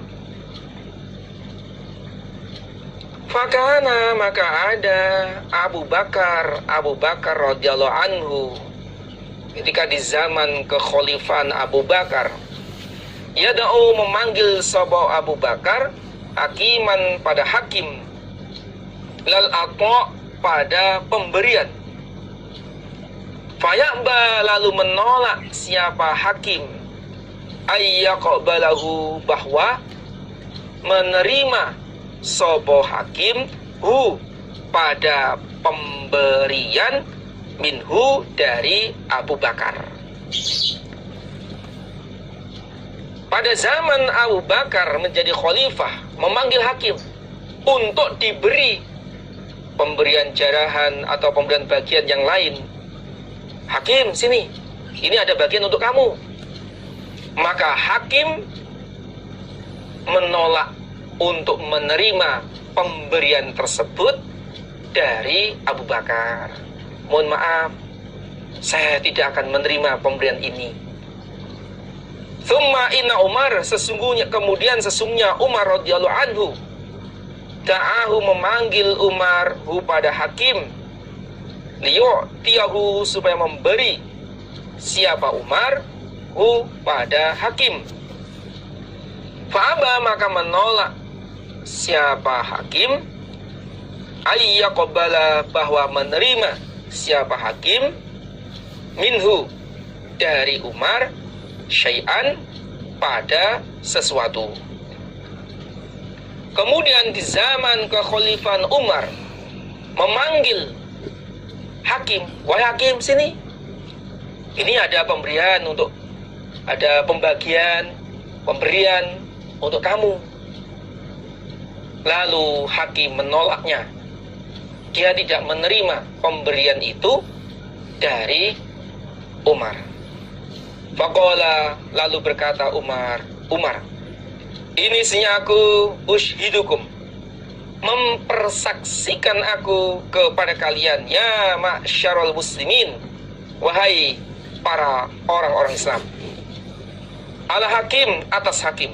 Fakana, maka ada Abu Bakar radhiyallahu anhu ketika di zaman kekhalifahan Abu Bakar, yada'u, memanggil sabo Abu Bakar, hakiman, pada hakim, lal ato, pada pemberian, fayaqba, lalu menolak siapa hakim, ayyaqbalahu, bahwa menerima sobo hakim, hu, pada pemberian, minhu, dari Abu Bakar. Pada zaman Abu Bakar menjadi khalifah, memanggil hakim untuk diberi pemberian jarahan atau pemberian bagian yang lain. Hakim, sini, ini ada bagian untuk kamu. Maka hakim menolak untuk menerima pemberian tersebut dari Abu Bakar. Mohon maaf, saya tidak akan menerima pemberian ini. Tsumma inna Umar, sesungguhnya Umar radhiyallahu anhu, da'ahu, memanggil Umar, hu, pada hakim, liyu'tiyahu, supaya memberi siapa Umar, hu, pada hakim. Fa'aba, maka menolak siapa hakim, ayyaqbala, bahwa menerima siapa hakim, minhu, dari Umar, syai'an, pada sesuatu. Kemudian di zaman kekhalifahan Umar, memanggil hakim, wahai hakim, sini, ini ada pemberian untuk, ada pemberian untuk kamu. Lalu hakim menolaknya, dia tidak menerima pemberian itu dari Umar. Faqala, lalu berkata Umar, Umar, ini sesungguhnya aku ushidukum, mempersaksikan aku kepada kalian, ya ma'syarul muslimin, wahai para orang-orang Islam, ala hakim, atas hakim,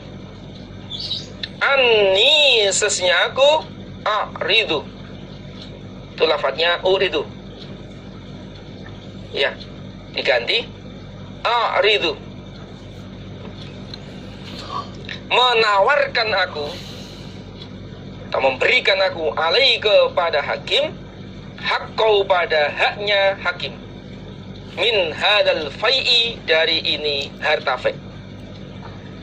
anni sesungguhnya aku a'ridu, itu lafadznya uridu ya, diganti a'ridu, menawarkan aku atau memberikan aku alai kepada hakim, hak kau pada haknya hakim, min hadal fai'i, dari ini harta fai'.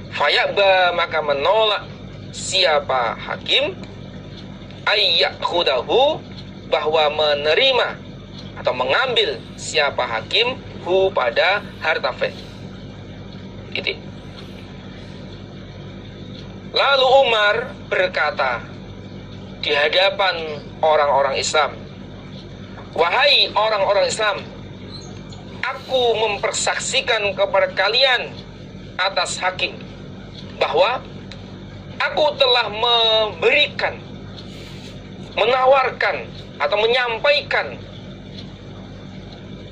Fayaba, maka menolak siapa hakim, ayyakhudahu, bahwa menerima atau mengambil siapa hakim hu, pada harta fai'. Gitu. Lalu Umar berkata di hadapan orang-orang Islam, wahai orang-orang Islam, aku mempersaksikan kepada kalian atas hakim bahwa aku telah memberikan, menawarkan atau menyampaikan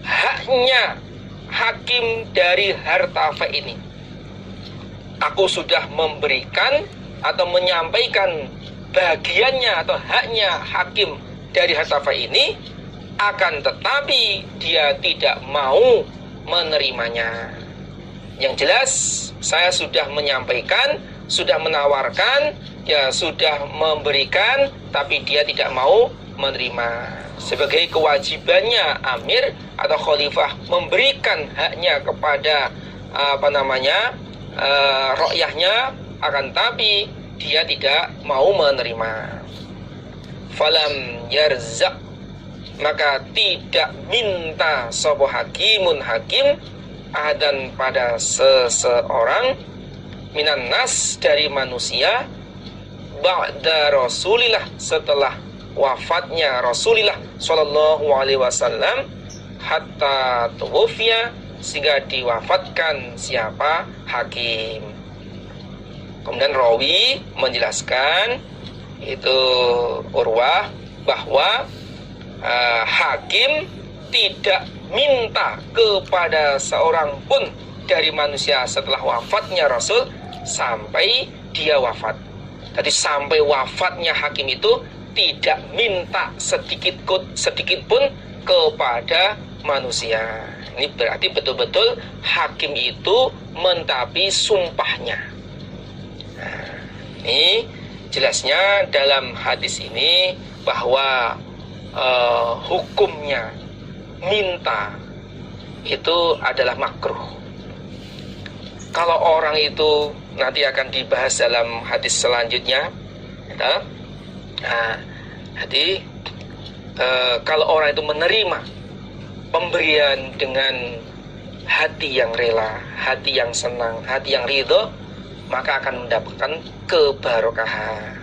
haknya hakim dari harta fai' ini. Aku sudah memberikan atau menyampaikan bagiannya atau haknya hakim dari harta fai' ini, akan tetapi dia tidak mau menerimanya. Yang jelas saya sudah menyampaikan, sudah menawarkan, ya sudah memberikan, tapi dia tidak mau menerima. Sebagai kewajibannya amir atau khalifah memberikan haknya kepada rakyahnya, akan tapi dia tidak mau menerima. Falam yarzaq, maka tidak minta sapa hakimun hakim, ahadan pada seseorang, minan nas dari manusia, ba'da Rasulillah, setelah wafatnya Rasulullah sallallahu alaihi wasallam, hatta tuwfiya, sehingga diwafatkan siapa hakim. Kemudian rawi menjelaskan, itu Urwah, bahwa hakim tidak minta kepada seorang pun dari manusia setelah wafatnya Rasul sampai dia wafat. Jadi sampai wafatnya hakim itu tidak minta sedikit pun kepada manusia. Ini berarti betul-betul hakim itu mentaati sumpahnya. Nah, ini jelasnya dalam hadis ini bahwa hukumnya minta itu adalah makruh. Kalau orang itu nanti akan dibahas dalam hadis selanjutnya. Nah, jadi kalau orang itu menerima pemberian dengan hati yang rela, hati yang senang, hati yang ridho, maka akan mendapatkan keberkahan.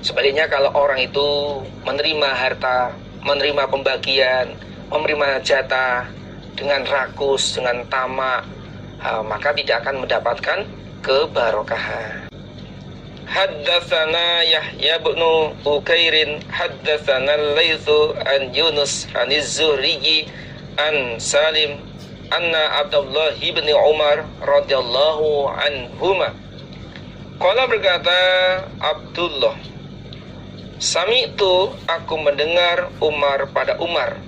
Sebaliknya kalau orang itu menerima harta, menerima pembagian, menerima jatah dengan rakus, dengan tamak, maka tidak akan mendapatkan keberkahan. Haddatsana Yahya bin Ukairin haddatsana Al-Laitsu an Yunus an Az-Zuhri an Salim anna Abdullah bin Umar radhiyallahu anhuma qala, berkata Abdullah, sami'tu, aku mendengar Umar pada Umar.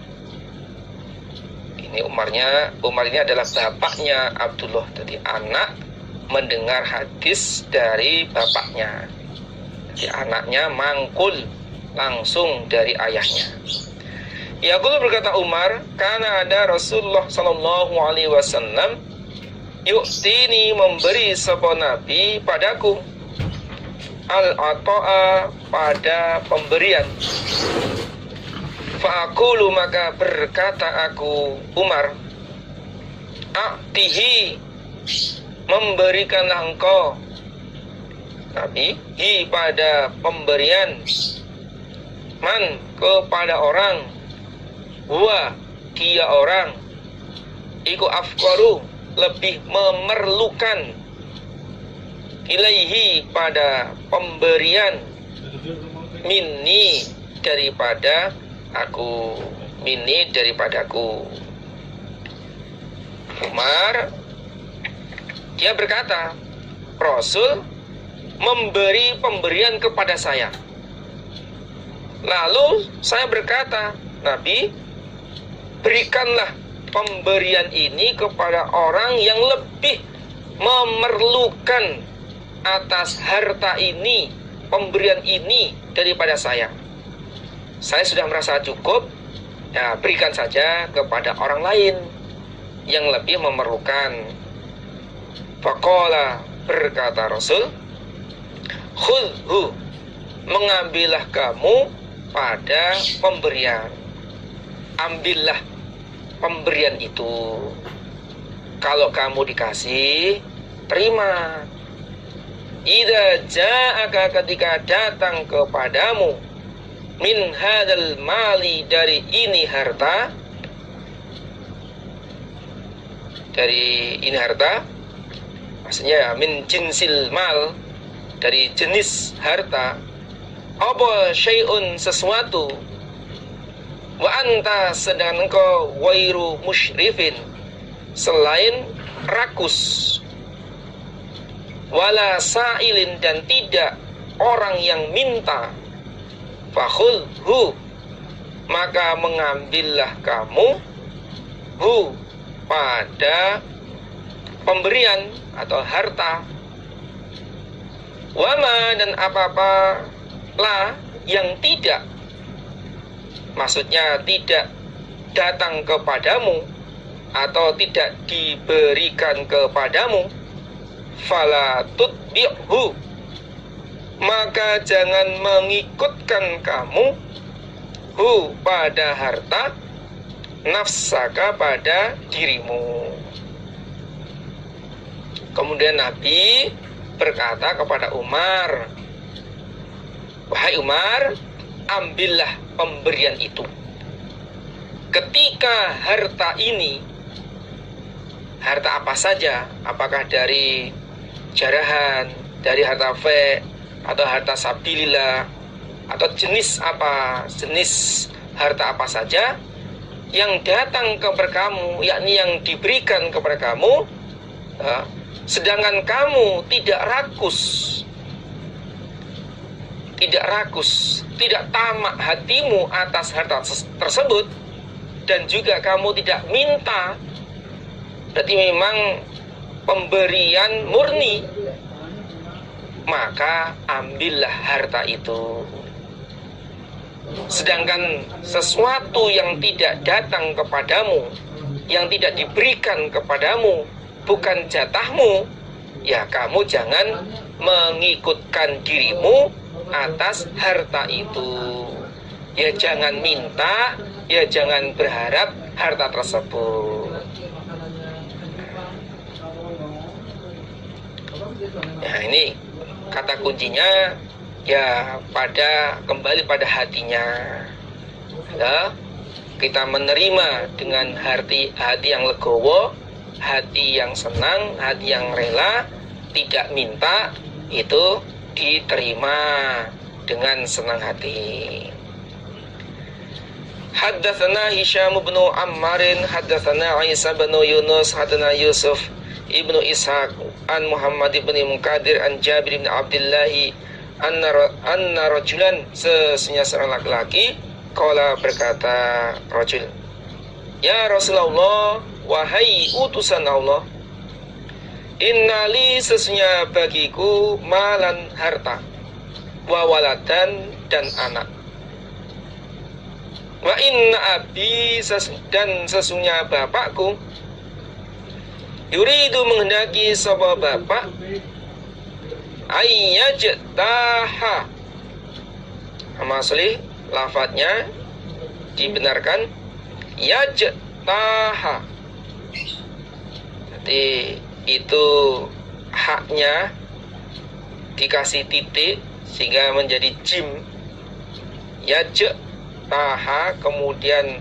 Ini Umar ini adalah bapaknya Abdullah, jadi anak mendengar hadis dari bapaknya. Jadi anaknya mangkul langsung dari ayahnya. Yaqulu, berkata Umar, karena ada Rasulullah sallallahu alaihi wasallam yu'tini, memberi sapa nabi padaku, al-ata'a, pada pemberian. Fa'akulu, maka berkata aku Umar, a'tihi, memberikanlah engkau Nabi, hi, pada pemberian, man, kepada orang, huwa, dia orang, iku afqaru, lebih memerlukan, ilaihi pada pemberian, minni daripada aku, minni daripadaku. Umar dia berkata, Rasul memberi pemberian kepada saya. Lalu saya berkata, Nabi, berikanlah pemberian ini kepada orang yang lebih memerlukan atas harta ini, pemberian ini daripada saya. Saya sudah merasa cukup, ya berikan saja kepada orang lain yang lebih memerlukan. Faqala, berkata Rasul, khudhu, mengambillah kamu pada pemberian. Ambillah pemberian itu. Kalau kamu dikasih, terima. Idza ja'aka, ketika datang kepadamu, min hadal mali, dari ini harta, dari ini harta, maksudnya min jinsil mal, dari jenis harta, apa syai'un, sesuatu, wa anta, sedang engkau wairu musyrifin, selain rakus, wala sa'ilin, dan tidak orang yang minta, fakhudhu, maka mengambillah kamu, hu, pada pemberian atau harta, wama, dan apa-apa la yang tidak, maksudnya tidak datang kepadamu atau tidak diberikan kepadamu, fala tutbi'hu, maka jangan mengikutkan kamu, hu, pada harta, nafsaka, pada dirimu. Kemudian Nabi berkata kepada Umar, wahai Umar, ambillah pemberian itu. Ketika harta ini, harta apa saja, apakah dari jarahan, dari harta fe, atau harta sabilillah, atau jenis apa, jenis harta apa saja yang datang kepada kamu, yakni yang diberikan kepada kamu, sedangkan kamu tidak rakus, tidak tamak hatimu atas harta tersebut, dan juga kamu tidak minta, berarti memang pemberian murni, maka ambillah harta itu. Sedangkan sesuatu yang tidak datang kepadamu, yang tidak diberikan kepadamu, bukan jatahmu, ya kamu jangan mengikutkan dirimu atas harta itu. Ya jangan minta, ya jangan berharap harta tersebut. Ya ini kata kuncinya, ya kembali pada hatinya. Ya, kita menerima dengan hati yang legowo, hati yang senang, hati yang rela, tidak minta, itu diterima dengan senang hati. Haddatsana Hisham bin Ammarin, haddatsana Isa bin Yunus, haddatsana Yusuf ibnu Ishaq an Muhammad ibn Munkadir an Jabir bin Abdullah anna rajulan, sesungguhnya seorang laki-laki, qala, berkata rajul, ya Rasulullah, wahai utusan Allah, innali, sesungguhnya bagiku, malan, harta, wa waladan, dan anak, wa inna abi, dan sesungguhnya bapakku, yuridu, menghendaki sapa bapak, ayyajtaha, asli lafadznya dibenarkan, yajtaha, jadi itu haknya dikasih titik sehingga menjadi jim, yajtaha, kemudian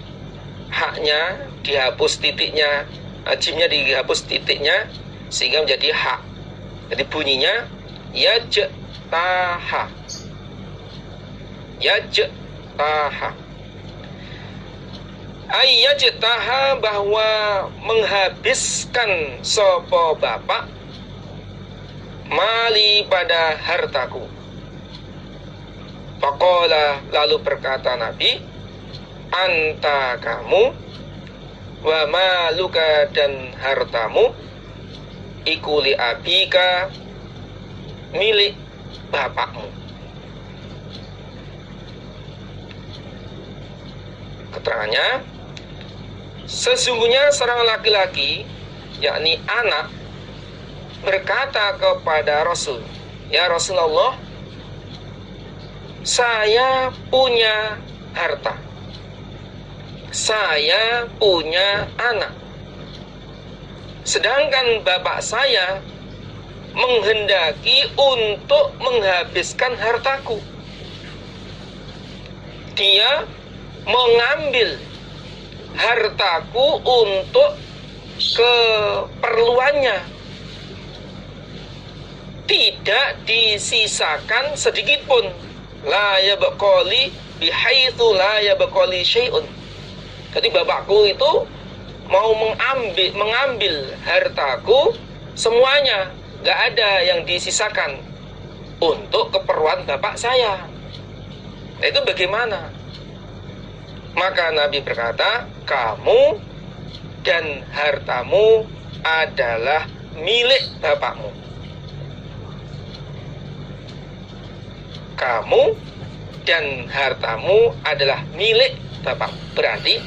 haknya dihapus titiknya, jimnya dihapus titiknya sehingga menjadi hak. Jadi bunyinya yajtaha. Yajtaha. Ayyajtaha, bahwa menghabiskan sapa bapak mali pada hartaku. Faqala, lalu berkata Nabi, anta kamu, wa maluka, dan hartamu, iku li abika, milik bapakmu. Keterangannya, sesungguhnya seorang laki-laki, yakni anak, berkata kepada Rasul, ya Rasulullah, saya punya harta, saya punya anak, sedangkan bapak saya menghendaki untuk menghabiskan hartaku. Dia mengambil hartaku untuk keperluannya, tidak disisakan sedikit pun. La yabqali bihaitsu la yabqali syai'un. Jadi bapakku itu mau mengambil hartaku semuanya, gak ada yang disisakan untuk keperluan bapak saya. Nah, itu bagaimana? Maka Nabi berkata, kamu dan hartamu adalah milik bapakmu. Kamu dan hartamu adalah milik bapak. Berarti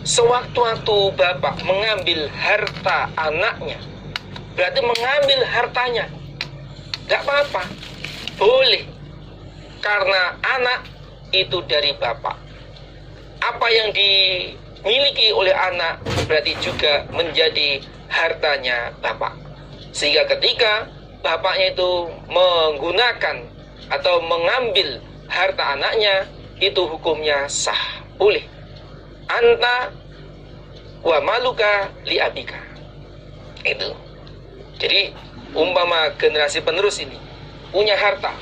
sewaktu-waktu bapak mengambil harta anaknya, berarti mengambil hartanya, tidak apa-apa, boleh, karena anak itu dari bapak. Apa yang dimiliki oleh anak berarti juga menjadi hartanya bapak. Sehingga ketika bapaknya itu menggunakan atau mengambil harta anaknya, itu hukumnya sah, boleh. Anta wa maluka li abika. Itu. Jadi umpama generasi penerus ini punya harta,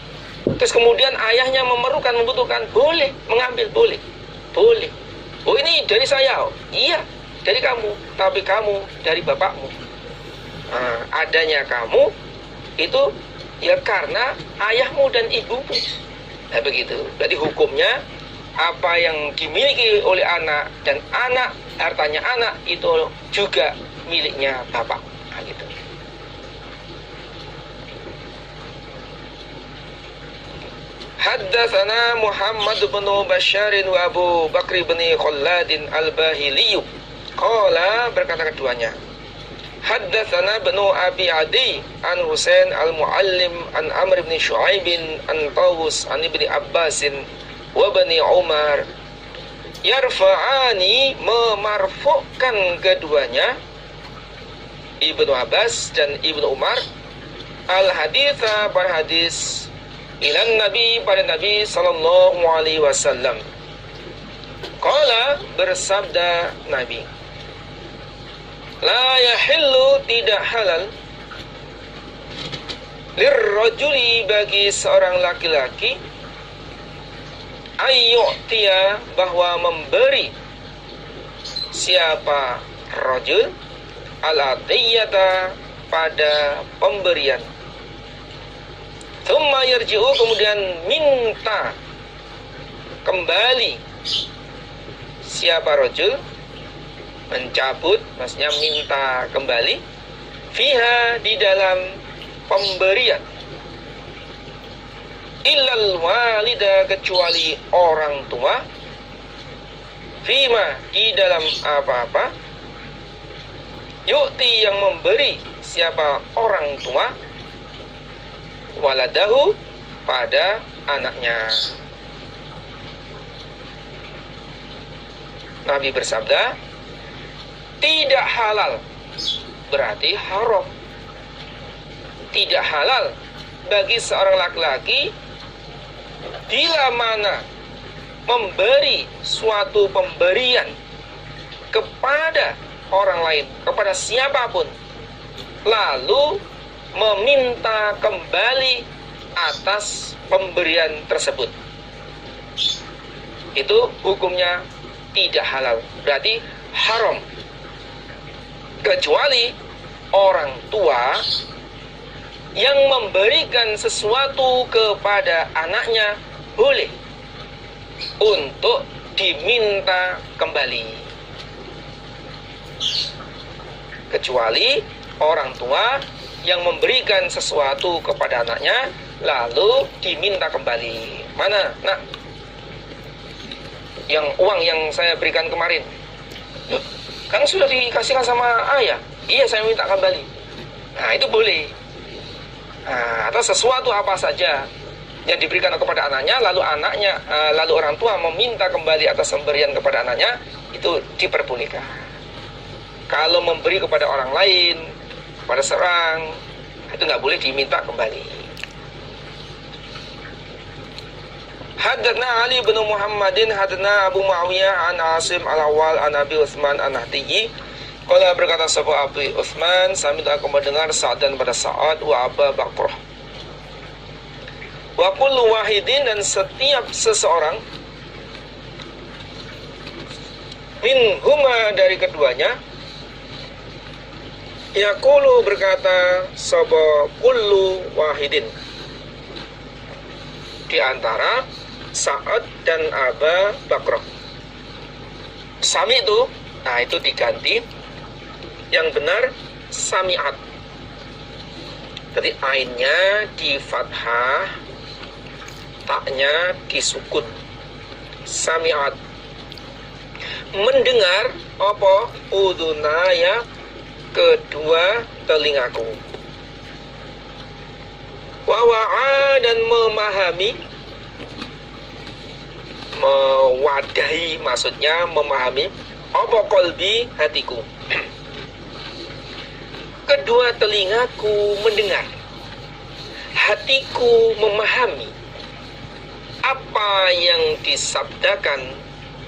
terus kemudian ayahnya membutuhkan, boleh mengambil, boleh. Oh, ini dari saya. Oh, iya, dari kamu, tapi kamu dari bapakmu. Nah, adanya kamu itu ya karena ayahmu dan ibumu. Nah, begitu. Berarti hukumnya apa yang dimiliki oleh anak dan anak, hartanya anak itu juga miliknya bapak. Nah, gitu. Haddatsana Muhammad bin Bashar wa Abu Bakr bin Khallad al-Bahili. Qala, berkata keduanya, haddatsana Banu Abi Adi an Husain al-Muallim an Amr bin Shu'aib an Tawus an Ibni Abbas wa Bani Umar yarfa'ani, memarfu'kan keduanya, Ibnu Abbas dan Ibnu Umar, al-haditha, pada hadis, ilan Nabi, pada Nabi sallallahu alaihi wasallam. Qala, bersabda Nabi, la yahillu, tidak halal, lirrajuli, bagi seorang laki-laki, ayyu'tiya, bahwa memberi, siapa rajul, al-atiyata, pada pemberian, thumma yarji'u, kemudian minta kembali, siapa rajul, mencabut, maksudnya minta kembali, fiha, di dalam pemberian, illal walida, kecuali orang tua, fima, di dalam apa-apa, yu'ti, yang memberi, siapa orang tua, waladahu, pada anaknya. Nabi bersabda, tidak halal, berarti haram. Tidak halal bagi seorang laki-laki bila mana memberi suatu pemberian kepada orang lain, kepada siapapun, lalu meminta kembali atas pemberian tersebut. Itu hukumnya tidak halal, berarti haram. Kecuali orang tua yang memberikan sesuatu kepada anaknya boleh untuk diminta kembali. Kecuali orang tua yang memberikan sesuatu kepada anaknya lalu diminta kembali. Mana, nak? Yang uang yang saya berikan kemarin. Loh, kan sudah dikasihkan sama ayah. Iya, saya minta kembali. Nah, itu boleh. Nah, atau sesuatu apa saja yang diberikan kepada anaknya, lalu orang tua meminta kembali atas pemberian kepada anaknya, itu diperbolehkan. Kalau memberi kepada orang lain, kepada seorang, itu nggak boleh diminta kembali. Haddatsana Ali bin Muhammadin haddatsana Abu Muawiyah an Asim al-Awwal an Abi Utsman an-Nahdiyi. Qala berkata sahabat Abu Utsman, sami aku mendengar Sa'dan pada Sa'ad wa Aba Bakrah. Wa kullu wahidin, dan setiap seseorang minhuma dari keduanya, yaqulu berkata sapa kullu wahidin, di antara Sa'ad dan Aba Bakrah. Sami itu, nah itu diganti, yang benar sami'at. Jadi ainnya di fathah, taknya disukun. Sami'at. Mendengar apa? Udunaya, kedua telingaku. Wawa'a, dan memahami, mewadahi, maksudnya memahami apa qalbi, hatiku. Kedua telingaku mendengar, hatiku memahami apa yang disabdakan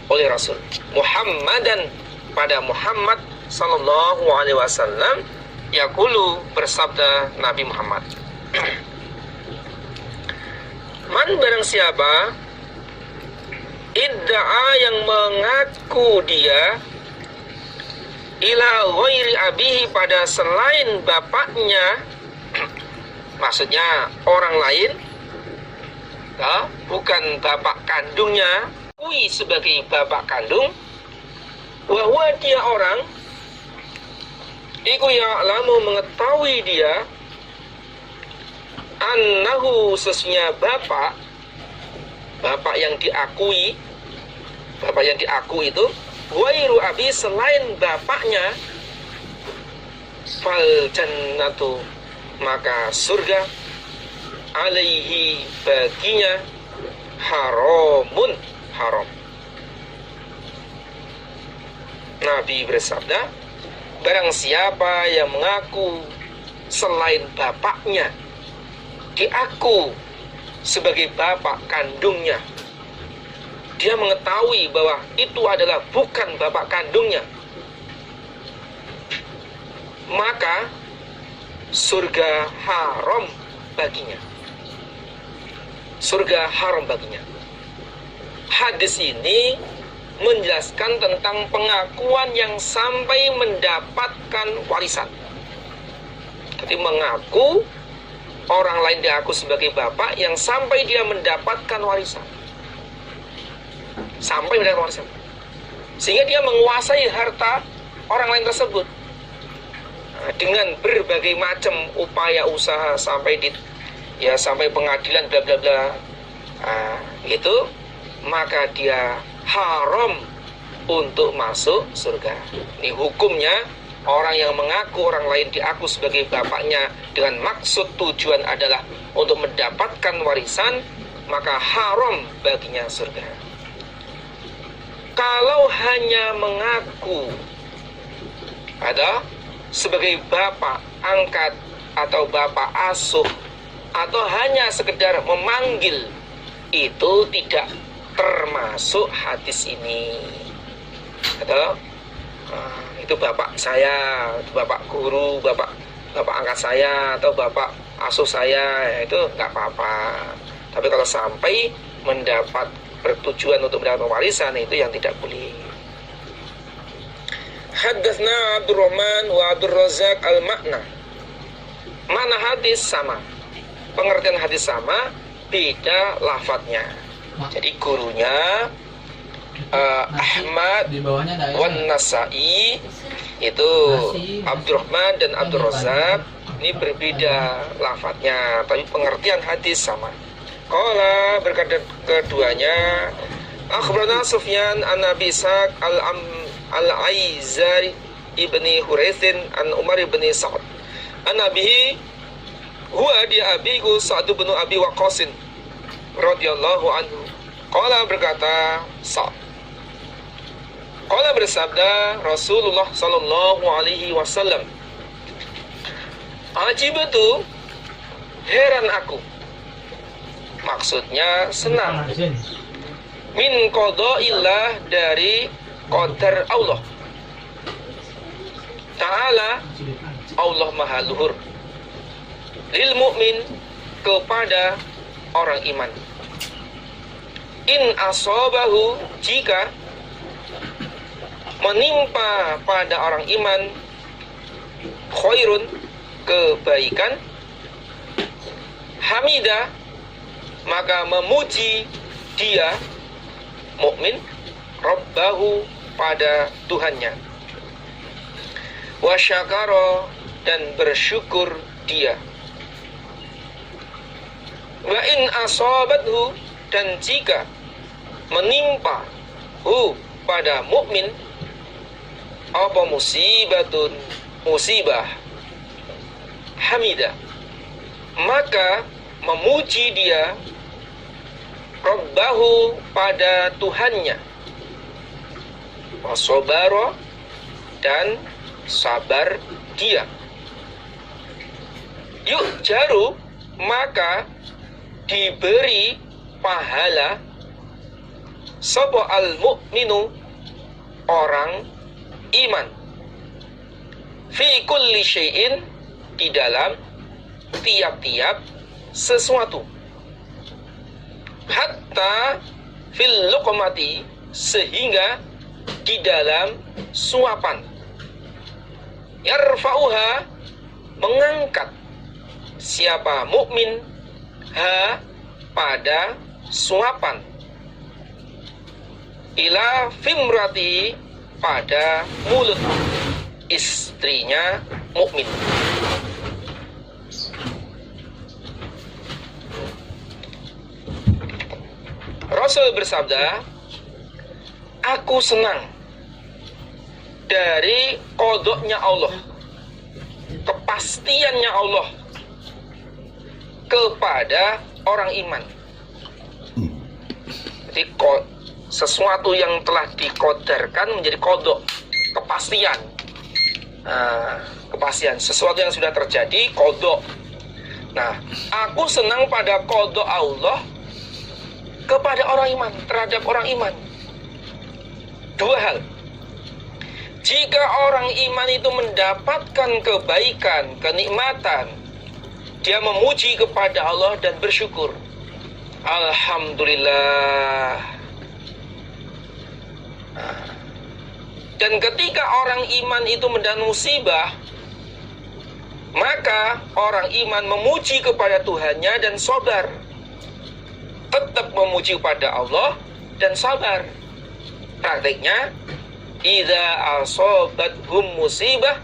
oleh Rasul Muhammadan pada Muhammad sallallahu alaihi wasallam. Yaqulu, bersabda Nabi Muhammad, man barang siapa idda'a, yang mengaku dia, ila ghairi abihi, pada selain bapaknya, maksudnya orang lain, ya, bukan bapak kandungnya, kui sebagai bapak kandung, bahwa dia orang iku ya'lamu, mengetahui dia, annahu, sesungguhnya bapak yang diakui, bapak yang diakui itu ghairu abi, selain bapaknya, fal jannatu, maka surga, alaihi, baginya, haramun, haram. Nabi bersabda, barang siapa yang mengaku selain bapaknya, diaku sebagai bapak kandungnya, dia mengetahui bahwa itu adalah bukan bapak kandungnya, maka surga haram baginya. Surga haram baginya. Hadis ini menjelaskan tentang pengakuan yang sampai mendapatkan warisan. Jadi mengaku orang lain diaku sebagai bapak yang sampai dia mendapatkan warisan. Sampai mendapatkan warisan. Sehingga dia menguasai harta orang lain tersebut. Nah, dengan berbagai macam upaya usaha sampai sampai pengadilan bla bla bla. Nah, itu maka dia haram untuk masuk surga. Ini hukumnya. Orang yang mengaku orang lain diaku sebagai bapaknya dengan maksud tujuan adalah untuk mendapatkan warisan, maka haram baginya surga. Kalau hanya mengaku ada sebagai bapak angkat atau bapak asuh, atau hanya sekedar memanggil, itu tidak termasuk hadis ini. Atau itu bapak saya, bapak guru, bapak bapak angkat saya atau bapak asuh saya, ya itu nggak apa-apa. Tapi kalau sampai mendapat bertujuan untuk mendapat warisan, itu yang tidak boleh. Haddatsna Abdurrahman wa Abdur Razzaq al-makna. Mana hadis sama, pengertian hadis sama, beda lafadznya. Jadi gurunya Ahmad wan Nasa'i itu Abdurrahman dan Abdur Razzaq, ini berbeda lafadznya, tapi pengertian hadis sama. Qala, berkata keduanya, akhbarana Sufyan an Abi Ishaq al-Aizari ibni Huraitsin an Umar ibni Sa'ad an Abihi huwa di abiku Sa'd bin Abi Waqqas radhiyallahu anhu. Qala, berkata Sa'd, qala, bersabda Rasulullah sallallahu alaihi wasallam, ajibatu, heran aku, maksudnya senang, min qadaillah, dari qadar Allah Ta'ala, Allah Maha Luhur, lil mu'min, kepada orang iman. In asobahu, jika menimpa pada orang iman, khairun, kebaikan, hamida, maka memuji dia mukmin, rabbahu, pada Tuhannya, wa syakara, dan bersyukur dia, wa in asabathu, dan jika menimpa pada mukmin apa musibatun, musibah, hamida, maka memuji dia rabbahu, pada Tuhannya, wasobaro, dan sabar dia, yuk jaru, maka diberi pahala sapa al-mu'minu, orang iman, fi kulli syai'in, di dalam tiap-tiap sesuatu, hatta fil luqmati, sehingga di dalam suapan, yarfa'uha, mengangkat siapa mukmin, ha, pada suapan, ila fimrati, pada mulut istrinya mukmin. Rasul bersabda, aku senang dari qodoknya Allah, kepastiannya Allah kepada orang iman. Jadi sesuatu yang telah dikodarkan menjadi kodok, kepastian. Kepastian sesuatu yang sudah terjadi, kodok. Nah, aku senang pada kodok Allah kepada orang iman, terhadap orang iman. Dua hal. Jika orang iman itu mendapatkan kebaikan, kenikmatan, dia memuji kepada Allah dan bersyukur, alhamdulillah. Dan ketika orang iman itu mendapat musibah, maka orang iman memuji kepada Tuhannya dan sabar, tetap memuji kepada Allah dan sabar. Praktiknya, idza asobathum musibah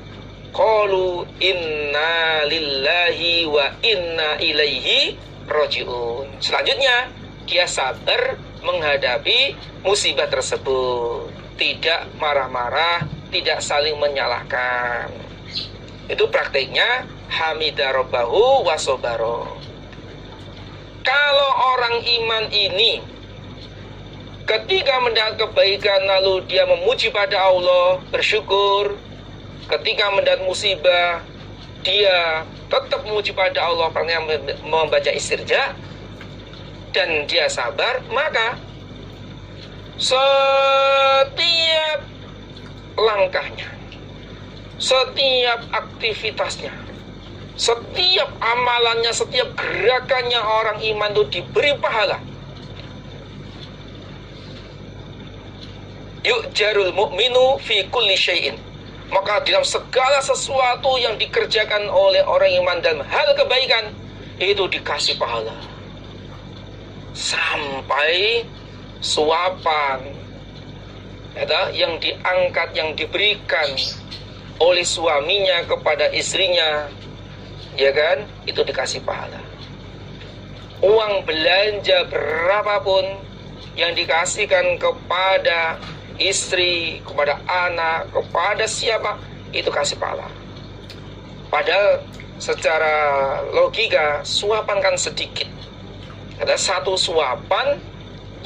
qalu inna lillahi wa inna ilaihi raji'un. Selanjutnya, dia sabar menghadapi musibah tersebut, tidak marah-marah, tidak saling menyalahkan. Itu praktiknya hamida rabbahu wa sobaro. Kalau orang iman ini ketika mendapat kebaikan lalu dia memuji pada Allah, bersyukur. Ketika mendapat musibah, dia tetap memuji pada Allah, pernah membaca istirja, dan dia sabar, maka setiap langkahnya, setiap aktivitasnya, Setiap amalannya, setiap gerakannya orang iman itu diberi pahala. Yu'jarul mu'minu fi kulli syai'in. Maka dalam segala sesuatu yang dikerjakan oleh orang iman dalam hal kebaikan, itu dikasih pahala. Sampai suapan yang diangkat, yang diberikan oleh suaminya kepada istrinya, ya kan, itu dikasih pahala. Uang belanja berapapun yang dikasihkan kepada istri, kepada anak, kepada siapa, itu kasih pahala. Padahal secara logika suapan kan sedikit. Ada satu suapan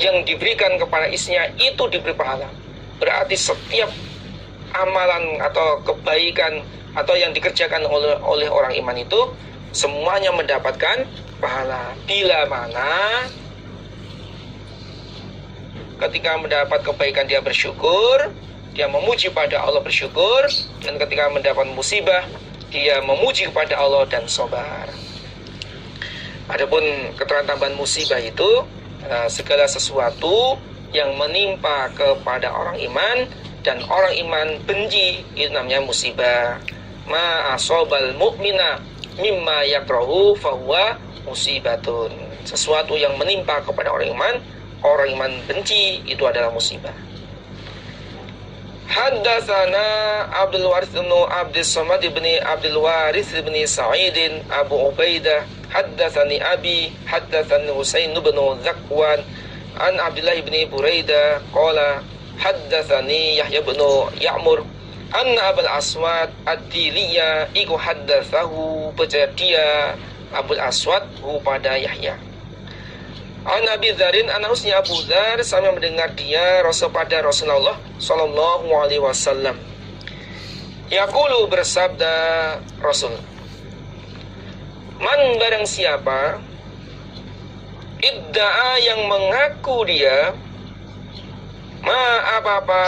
yang diberikan kepada istrinya itu diberi pahala. Berarti setiap amalan atau kebaikan atau yang dikerjakan oleh orang iman itu semuanya mendapatkan pahala. Bila mana ketika mendapat kebaikan dia bersyukur, dia memuji pada Allah bersyukur, dan ketika mendapat musibah dia memuji kepada Allah dan sabar. Adapun keterangan tambahan musibah itu segala sesuatu yang menimpa kepada orang iman dan orang iman benci, itu namanya musibah. Ma asobal mu'mina mimma yakrahu fahuwa musibatun. Sesuatu yang menimpa kepada orang iman benci, itu adalah musibah. Haddatsana Abdul Warith bin Abdus Samad bin Abdul Warith bin Sa'id Abu Ubaidah haddatsani Abi haddatsani Husain bin Zakwan an Abdullah bin Buraidah qala haddatsani Yahya bin Ya'mur anna Abul Aswad ad-Diliyya iku haddatsahu, percaya dia Abul Aswad pada Yahya. An Abi Dzarin anahusnya Abu Dzar sama mendengar dia pada Rasulullah sallallahu alaihi wasallam. Yaqulu, bersabda Rasul, man barang siapa idda'a yang mengaku dia ma apa-apa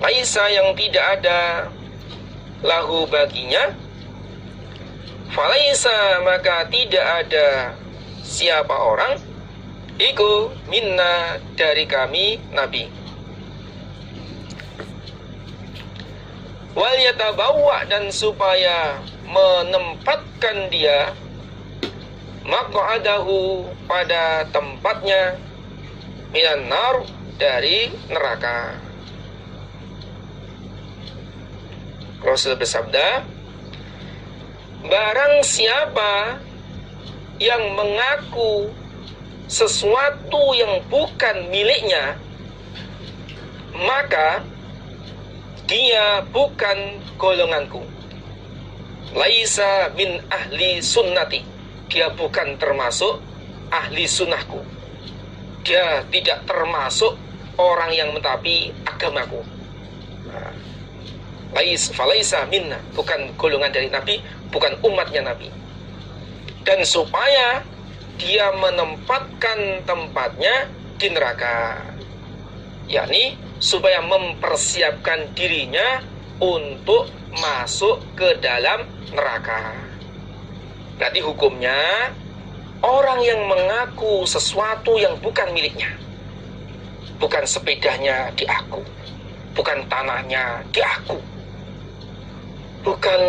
laisa yang tidak ada lahu baginya, falaisa maka tidak ada siapa orang iku minna dari kami Nabi. Wal yatabawa, dan supaya menempatkan dia maq'adahu pada tempatnya minan nar, dari neraka. Rasul bersabda, barang siapa yang mengaku sesuatu yang bukan miliknya, maka dia bukan golonganku. Laisa min ahli sunnati, dia bukan termasuk ahli sunnahku. Dia tidak termasuk orang yang mentaati agamaku. Falaisa minna, bukan golongan dari Nabi, bukan umatnya Nabi. Dan supaya dia menempatkan tempatnya di neraka, yakni supaya mempersiapkan dirinya untuk masuk ke dalam neraka. Berarti hukumnya orang yang mengaku sesuatu yang bukan miliknya, bukan sepedanya di aku, bukan tanahnya di aku, bukan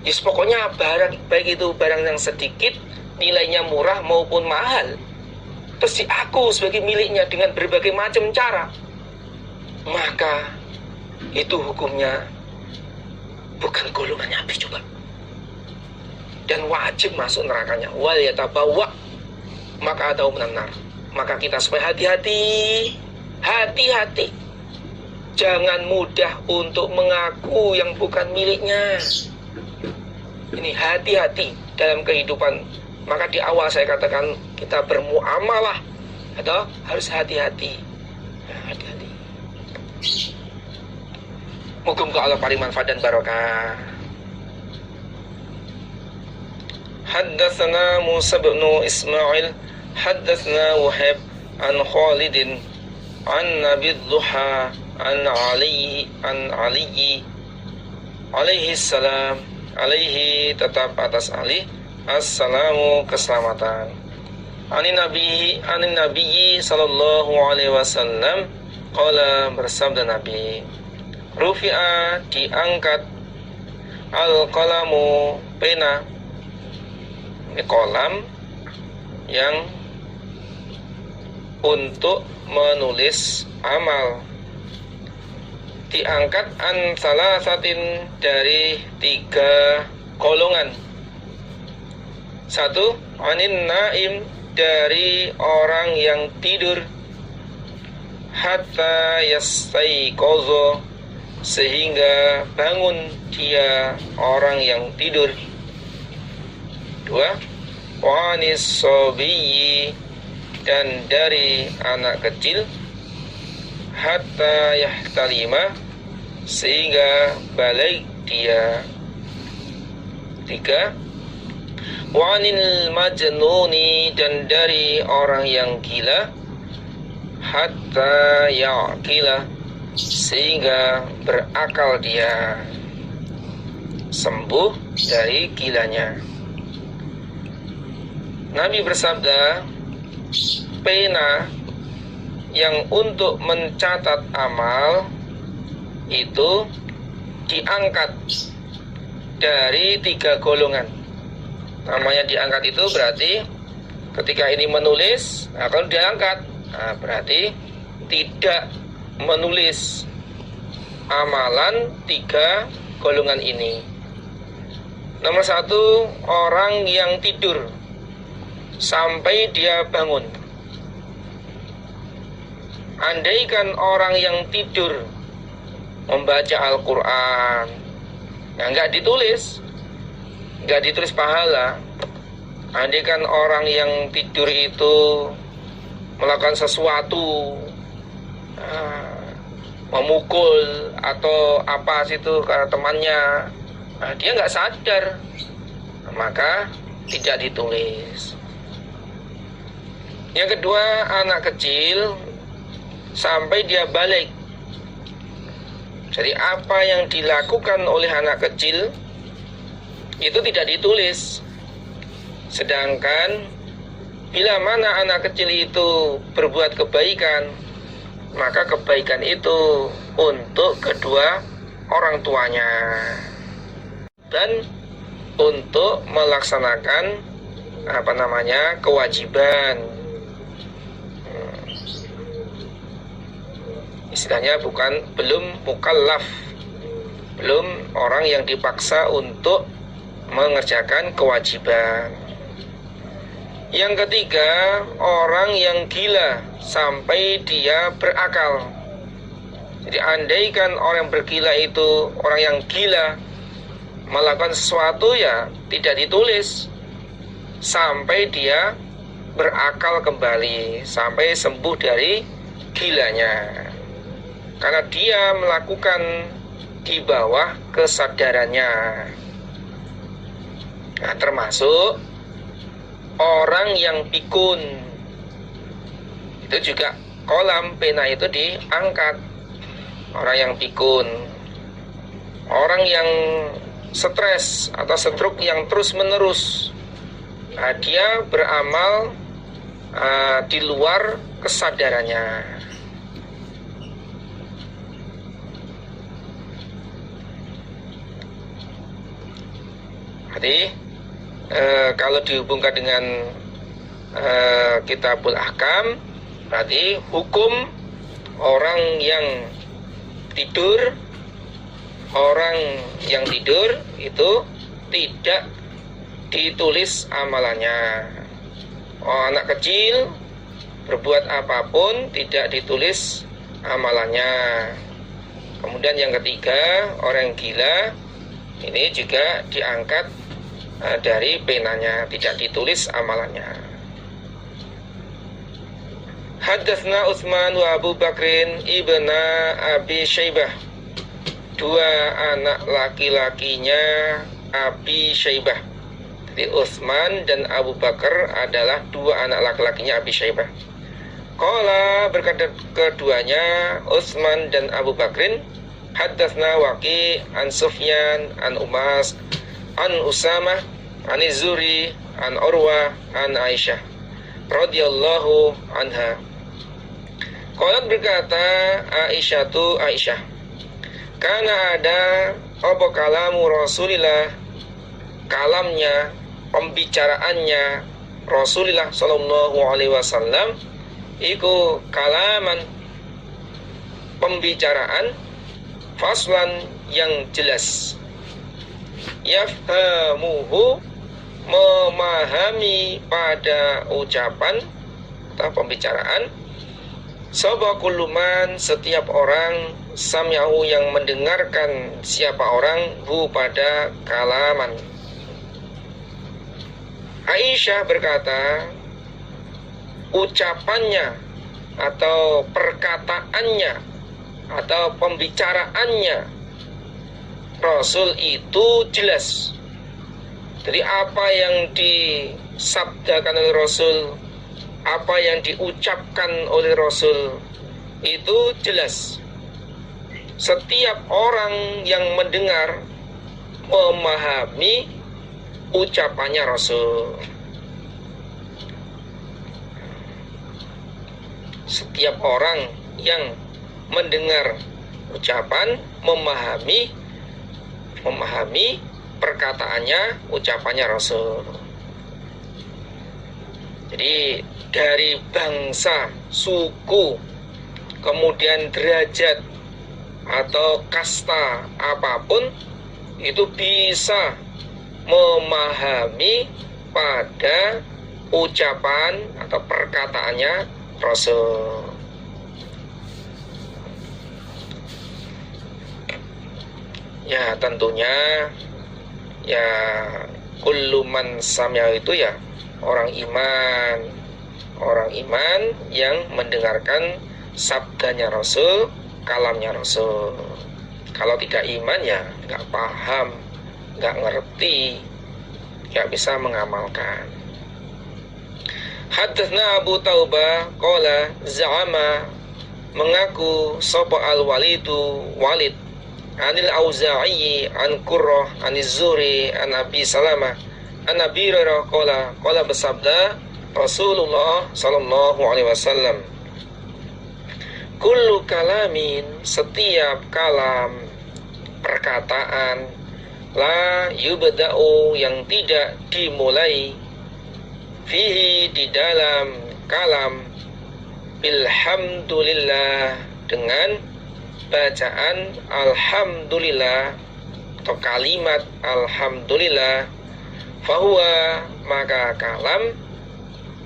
pokoknya barang, baik itu barang yang sedikit, nilainya murah maupun mahal, terus diaku sebagai miliknya dengan berbagai macam cara, maka itu hukumnya bukan golongan Nabi juga, dan wajib masuk nerakanya. Wal yatabawa, maka atau menar. Maka kita supaya hati-hati, jangan mudah untuk mengaku yang bukan miliknya. Ini hati-hati dalam kehidupan. Maka di awal saya katakan kita bermuamalah atau harus hati-hati. Hati-hati. Moga-moga Allah paling manfaat dan barokah. Haddatsana Musa bin Ismail haddatsana Wahab an Khalid an Nabi Duha an Ali alaihi salam alaihi tetap atas Ali assalamu keselamatan. Anin Nabi sallallahu alaihi wasallam qala bersabda Nabi, rufi'a diangkat al-qalamu pena, ini kolam yang untuk menulis amal, diangkat an salasatin dari 3 golongan. 1, anin naim dari orang yang tidur, hatta yastaiqozo sehingga bangun dia orang yang tidur. 2, wanis sobiyi dan dari anak kecil, hatta yahtalima sehingga balik dia. 3, wanil majnuni dan dari orang yang gila, hatta yaqila sehingga berakal dia, sembuh dari gilanya. Nabi bersabda, pena yang untuk mencatat amal itu diangkat dari 3 golongan. Namanya diangkat itu berarti ketika ini menulis, kalau diangkat, berarti tidak menulis amalan 3 golongan ini. Nomor 1, orang yang tidur sampai dia bangun. Andaikan orang yang tidur membaca Al-Quran, nggak ditulis pahala. Andaikan orang yang tidur itu melakukan sesuatu, memukul atau apa situ ke temannya, dia nggak sadar, maka tidak ditulis. Yang kedua, anak kecil sampai dia balik. Jadi apa yang dilakukan oleh anak kecil itu tidak ditulis. Sedangkan bila mana anak kecil itu berbuat kebaikan, maka kebaikan itu untuk kedua orang tuanya dan untuk melaksanakan kewajiban. Istilahnya belum mukallaf, belum orang yang dipaksa untuk mengerjakan kewajiban. Yang ketiga, orang yang gila sampai dia berakal. Jadi andaikan orang yang bergila itu orang yang gila melakukan sesuatu, ya tidak ditulis sampai dia berakal kembali, sampai sembuh dari gilanya. Karena dia melakukan di bawah kesadarannya. Nah, termasuk orang yang pikun, itu juga kolam pena itu diangkat. Orang yang pikun, orang yang stres atau stroke yang terus menerus, dia beramal di luar kesadarannya. Jadi kalau dihubungkan dengan Kitabul Ahkam, berarti hukum orang yang tidur, itu tidak ditulis amalannya. Anak kecil berbuat apapun tidak ditulis amalannya. Kemudian yang ketiga, orang gila ini juga diangkat dari penanya, tidak ditulis amalannya. Haddatsna Utsman wa Abu Bakrin ibna Abi Syaibah, 2 anak laki-lakinya Abi Syaibah. Jadi Utsman dan Abu Bakar adalah 2 anak laki-lakinya Abi Syaibah. Qala, berkata keduanya Utsman dan Abu Bakrin, haddatsna Waqi an Sufyan an Umas an Usamah an Zuri an Urwah an Aisyah radhiyallahu anha. Qalat berkata Aisyah, karena ada apa kalamu Rasulillah, kalamnya, pembicaraannya Rasulullah sallallahu alaihi wasallam iku kalaman, pembicaraan, faslan yang jelas, yafhamuhu, memahami pada ucapan atau pembicaraan, sapa kulluman, setiap orang, sami'ahu, yang mendengarkan siapa orang, hu, pada kalaman. Aisyah berkata, ucapannya atau perkataannya atau pembicaraannya Rasul itu jelas. Jadi apa yang disabdakan oleh Rasul, apa yang diucapkan oleh Rasul itu jelas. Setiap orang yang mendengar memahami ucapannya Rasul. Setiap orang yang mendengar ucapan memahami perkataannya, ucapannya Rasul. Jadi dari bangsa, suku, kemudian derajat atau kasta apapun itu bisa memahami pada ucapan atau perkataannya Rasul. Ya tentunya ya kullu man sami'a itu ya orang iman yang mendengarkan sabdanya Rasul, kalamnya Rasul. Kalau tidak iman ya nggak paham, nggak ngerti, nggak bisa mengamalkan. Hadatsna Abu Taubah qala za'ama, mengaku sapa al-Walidu Walid anil Auza'i an Qurrah an Zuri an Abi Salamah an Abi Hurairah qala bersabda Rasulullah sallallahu alaihi wasallam, kullu kalamin, setiap kalam, perkataan, la yubda'u, yang tidak dimulai, fihi, di dalam kalam, bilhamdulillah, dengan bacaan alhamdulillah atau kalimat alhamdulillah, fahuwa, maka kalam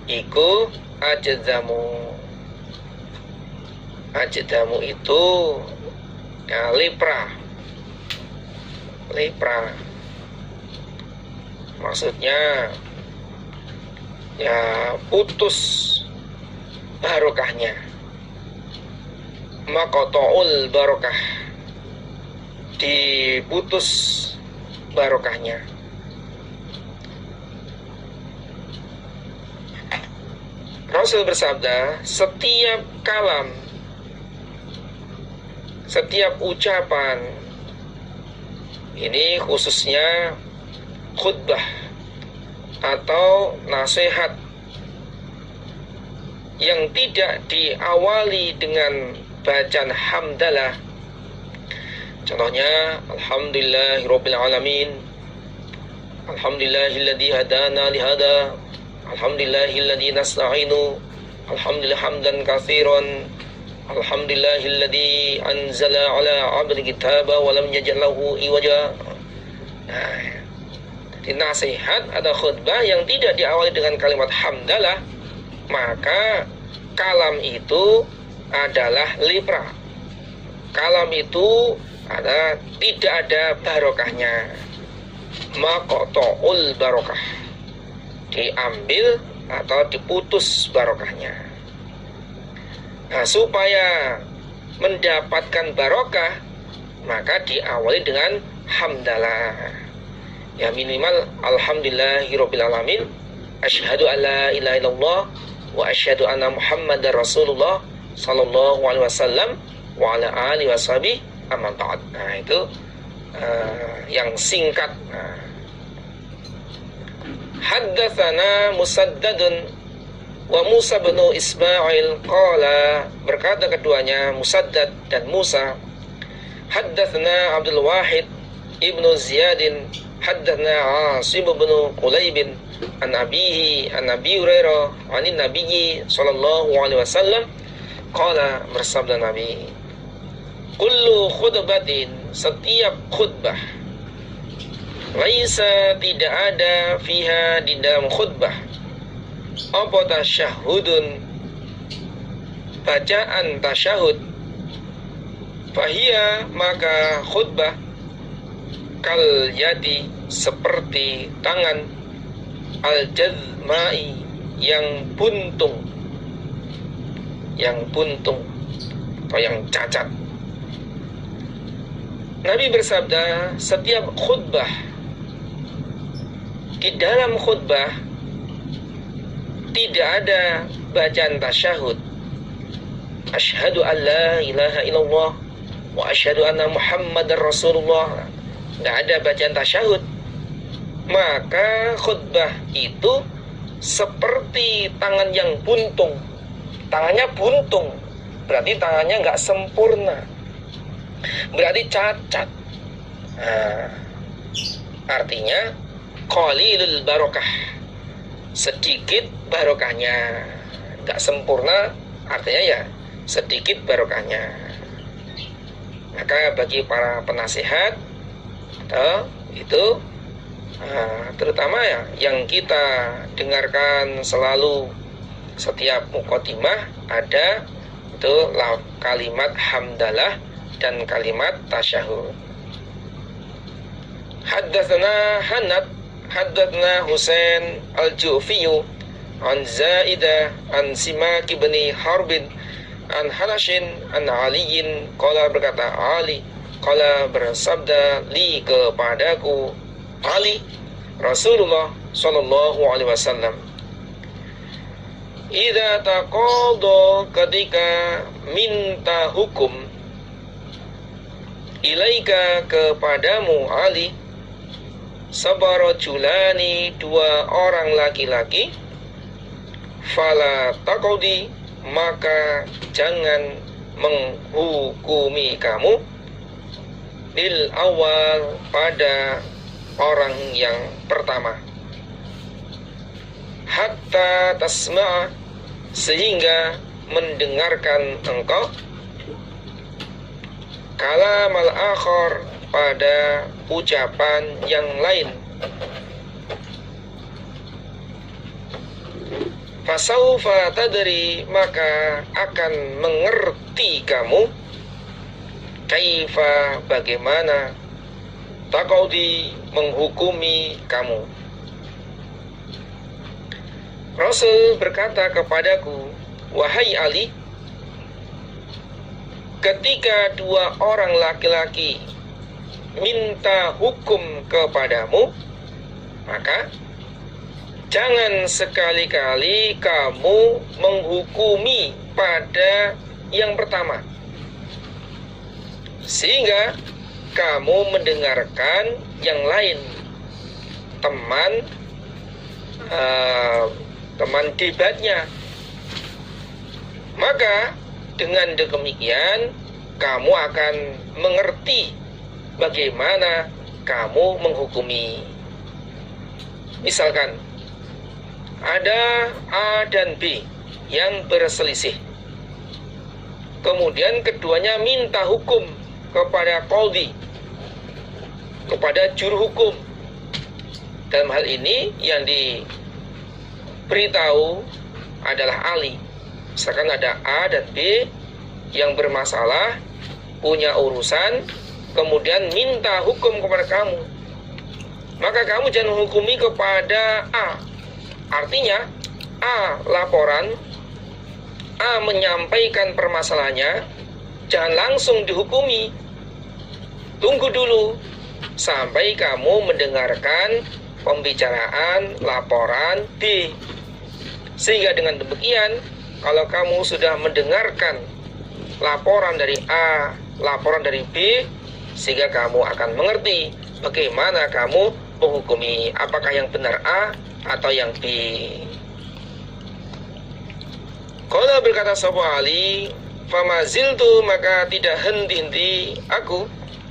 iku ajdamu itu ya lepra, maksudnya ya putus barokahnya, maqta'ul barokah, diputus barokahnya. Rasul bersabda, setiap kalam, setiap ucapan, ini khususnya khutbah atau nasihat yang tidak diawali dengan bacaan hamdalah, contohnya alhamdulillahirabbil alamin, alhamdulillahilladzi hadana lihada, alhamdulillahilladzi nasta'inu, alhamdulillah hamdan katsiran, alhamdulillahilladzi anzala ala 'abdihi kitaba wa lam yaj'al lahu iwaja. Nah, di nasihat atau khutbah yang tidak diawali dengan kalimat hamdalah, maka kalam itu adalah lepra. Kalam itu adalah tidak ada barokahnya, maqta'ul barokah, diambil atau diputus barokahnya. Nah, supaya mendapatkan barokah, maka diawali dengan hamdalah. Ya minimal alhamdulillahirabbil alamin, asyhadu alla ilaha illallah wa asyhadu anna muhammadar rasulullah sallallahu alaihi wasallam wa ala alihi washabihi amma ba'd. Nah, itu yang singkat. Nah, Haddatsana Musaddadun wa Musa bin Ismail qala, berkata keduanya Musaddad dan Musa, haddatsana Abdul Wahid ibnu Ziyadin haddatsana Asim bin Qulaibin an abihi an Abi Hurairah anin Nabiyyi sallallahu alaihi wasallam qala, bersabda Nabi, kullu khutbatin, setiap khutbah, laisa, tidak ada, fiha, di dalam khutbah, apa tasyahudun, bacaan tasyahud, fahia, maka khutbah, kal yadi, seperti tangan, al jazmai, yang buntung atau yang cacat. Nabi bersabda, setiap khutbah, di dalam khutbah tidak ada bacaan tasyahud, asyhadu an la ilaha illallah wa asyhadu anna muhammadar rasulullah, tidak ada bacaan tasyahud, maka khutbah itu seperti tangan yang buntung. Tangannya buntung, berarti tangannya nggak sempurna, berarti cacat. Artinya qalilul barokah, sedikit barokahnya, nggak sempurna, artinya ya sedikit barokahnya. Maka bagi para penasihat itu terutama ya yang kita dengarkan selalu setiap muqaddimah, ada itu kalimat hamdalah dan kalimat tasyahud. Haddatsana Hanad haddatsana Husain al-Ju'fiyu an Zaidah an Simak bin Harbin an Hanashin an Aliyin qala, berkata Ali, qala, bersabda, li, kepadaku Ali, Rasulullah sallallahu alaihi wasallam, idza taqadha, ketika minta hukum, ilaika, kepadamu Ali, sabarajulani, dua orang laki-laki, fala taqadi, maka jangan menghukumi kamu, lil awal, pada orang yang pertama, hatta tasma', sehingga mendengarkan engkau, kalamal akhar, pada ucapan yang lain, fasaufa tadri, maka akan mengerti kamu, kaifa, bagaimana, taqadi, menghukumi kamu. Rasul berkata kepadaku, wahai Ali, ketika dua orang laki-laki minta hukum kepadamu, maka jangan sekali-kali kamu menghukumi pada yang pertama, sehingga kamu mendengarkan yang lain, teman debatnya. Maka dengan demikian kamu akan mengerti bagaimana kamu menghukumi. Misalkan ada A dan B yang berselisih, kemudian keduanya minta hukum kepada qadhi, kepada juru hukum. Dalam hal ini yang diberitahu adalah Ali. Misalkan ada A dan B yang bermasalah, punya urusan, kemudian minta hukum kepada kamu, maka kamu jangan menghukumi kepada A. Artinya A laporan, A menyampaikan permasalahannya, jangan langsung dihukumi. Tunggu dulu sampai kamu mendengarkan pembicaraan laporan B. Sehingga dengan demikian, kalau kamu sudah mendengarkan laporan dari A, laporan dari B, sehingga kamu akan mengerti bagaimana kamu menghukumi, apakah yang benar A atau yang B. Qala berkata sapa Ali, famaziltu, maka tidak henti-henti aku,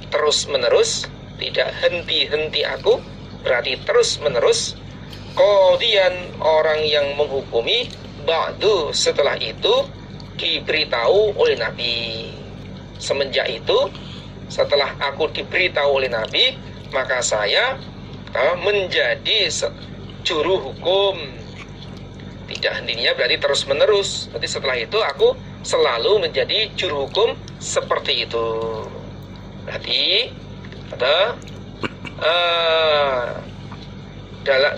terus menerus, tidak henti-henti aku, berarti terus menerus, qadiyan, orang yang menghukumi, ba'du, setelah itu diberitahu oleh Nabi. Semenjak itu, setelah aku diberitahu oleh Nabi, maka saya menjadi juru hukum. Tidak hentinya berarti terus menerus. Berarti setelah itu aku selalu menjadi juru hukum seperti itu. Berarti ada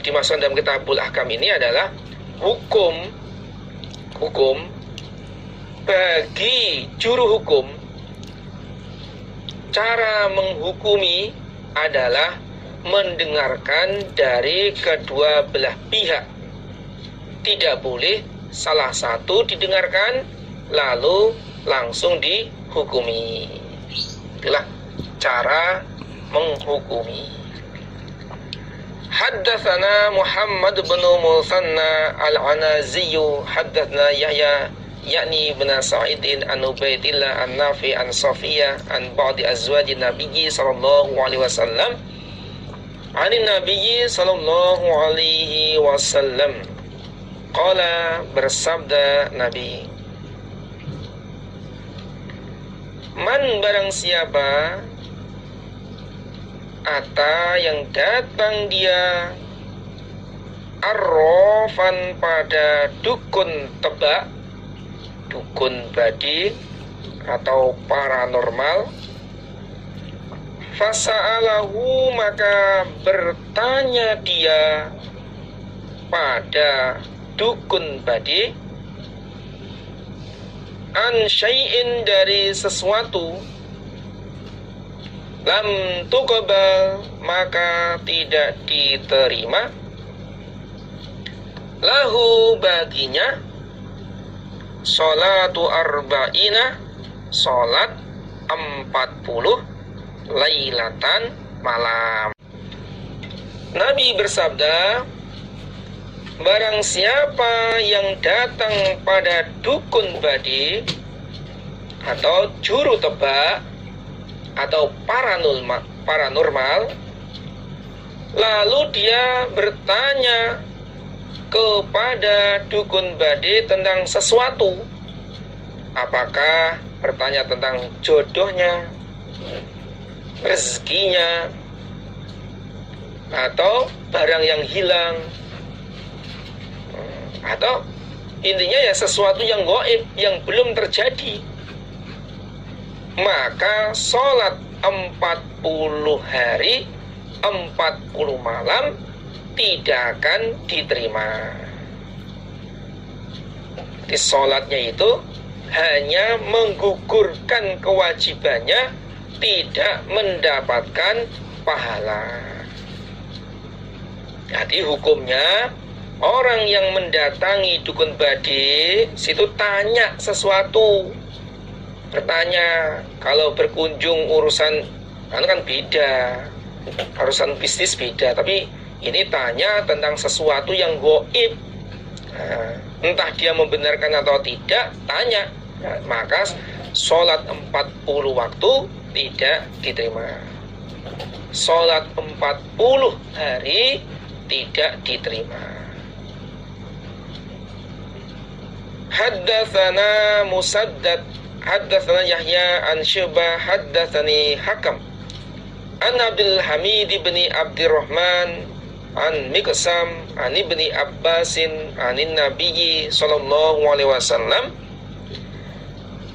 dimasukkan dalam Kitabul Ahkam ini adalah hukum bagi juru hukum. Cara menghukumi adalah mendengarkan dari kedua belah pihak. Tidak boleh salah satu didengarkan lalu langsung dihukumi. Itulah cara menghukumi. Haddatsana Muhammad bin Musanna al-Anazi, haddatsana Yahya yakni bin Sa'id an Ubaidillah an Nafi an Safiyah an ba'di azwajin Nabi sallallahu alaihi wasallam an Nabi sallallahu alaihi wasallam. Qala, bersabda Nabi, man, barang siapa, ata, yang datang dia, arrofan, pada dukun tebak, dukun badi atau paranormal, fasa'alahu, maka bertanya dia pada dukun badi, an syai'in, dari sesuatu, lam tuqbal, maka tidak diterima, lahu, baginya, sholatu arba'ina, sholat 40 lailatan, malam. Nabi bersabda, barang siapa yang datang pada dukun badi atau juru tebak atau paranormal, lalu dia bertanya kepada dukun badi tentang sesuatu, apakah bertanya tentang jodohnya, rezekinya, atau barang yang hilang, atau intinya ya sesuatu yang gaib, yang belum terjadi, maka sholat 40 hari 40 malam tidak akan diterima. Di sholatnya itu hanya menggugurkan kewajibannya, tidak mendapatkan pahala. Jadi hukumnya, orang yang mendatangi dukun badi situ tanya sesuatu, bertanya. Kalau berkunjung urusan kan beda, urusan bisnis beda, tapi ini tanya tentang sesuatu yang gaib. Entah dia membenarkan atau tidak, tanya. Maka sholat 40 waktu tidak diterima, sholat 40 hari tidak diterima. Haddatsana Musaddad, haddatsana Yahya an Syu'bah, haddatsani Hakam an Abdul Hamid bin Abdurrahman an Miqsam an Ibni Abbasin anin Nabi sallallahu alaihi wasallam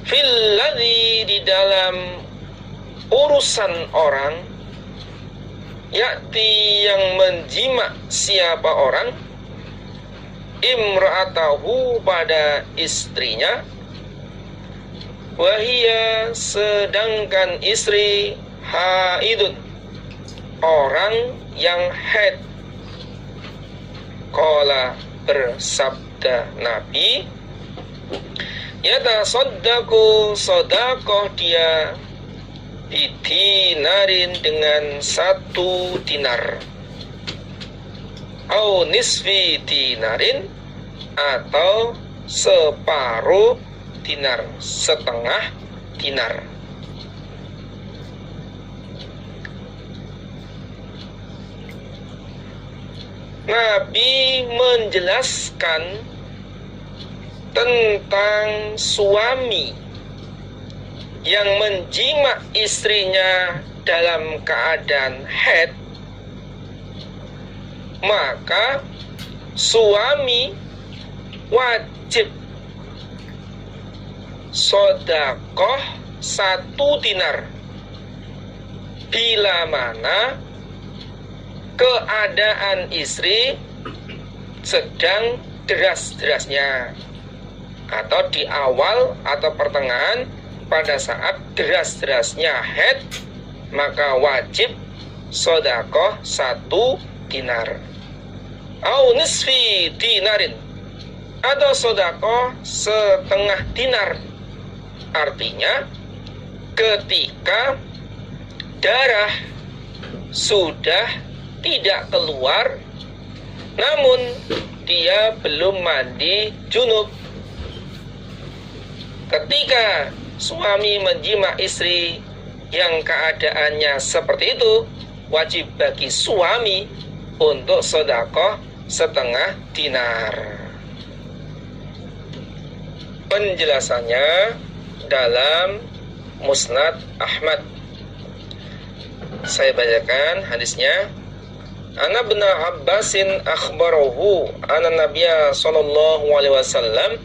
fil ladzi, di dalam urusan orang, yakti, yang menjima siapa orang, imra'atahu, pada istrinya, wahia, sedangkan istri, haidun, orang yang haid. Qala, bersabda Nabi, yatasaddaqu, sedekah dia, bidinarin, dengan 1 dinar. au nisfi dinarin, atau separuh dinar, setengah dinar. Nabi menjelaskan tentang suami yang menjima istrinya dalam keadaan haid, maka suami wajib sodakoh 1 dinar bila mana keadaan istri sedang deras-derasnya, atau di awal atau pertengahan pada saat deras-derasnya haid, maka wajib sodakoh 1 dinar. Au nisfi dinarin, atau sodakoh setengah dinar. Artinya ketika darah sudah tidak keluar, namun dia belum mandi junub. Ketika suami menjima istri yang keadaannya seperti itu, wajib bagi suami untuk sedekah setengah dinar. Penjelasannya dalam Musnad Ahmad. Saya bacakan hadisnya. Ana bin Abbasin akhbarahu anna Nabiyya sallallahu alaihi wasallam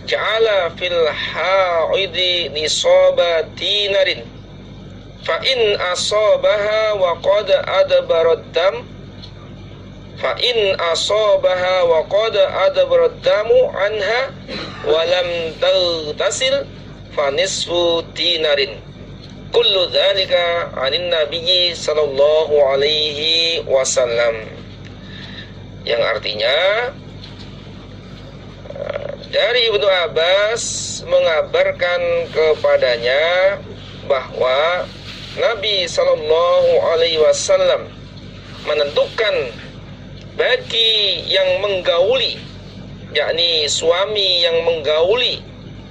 ja'ala fil haidi nisaba dinarin fa in asabaha wa qad adbarad dam fa in asabaha wa qad adbarad damu anha wa lam taghtasil fa nisfu dinarin. Kullu dzalika 'anin nabiyyi sallallahu alaihi wasallam. Yang artinya dari Ibnu Abbas mengabarkan kepadanya bahwa Nabi sallallahu alaihi wasallam menentukan bagi yang menggauli, yakni suami yang menggauli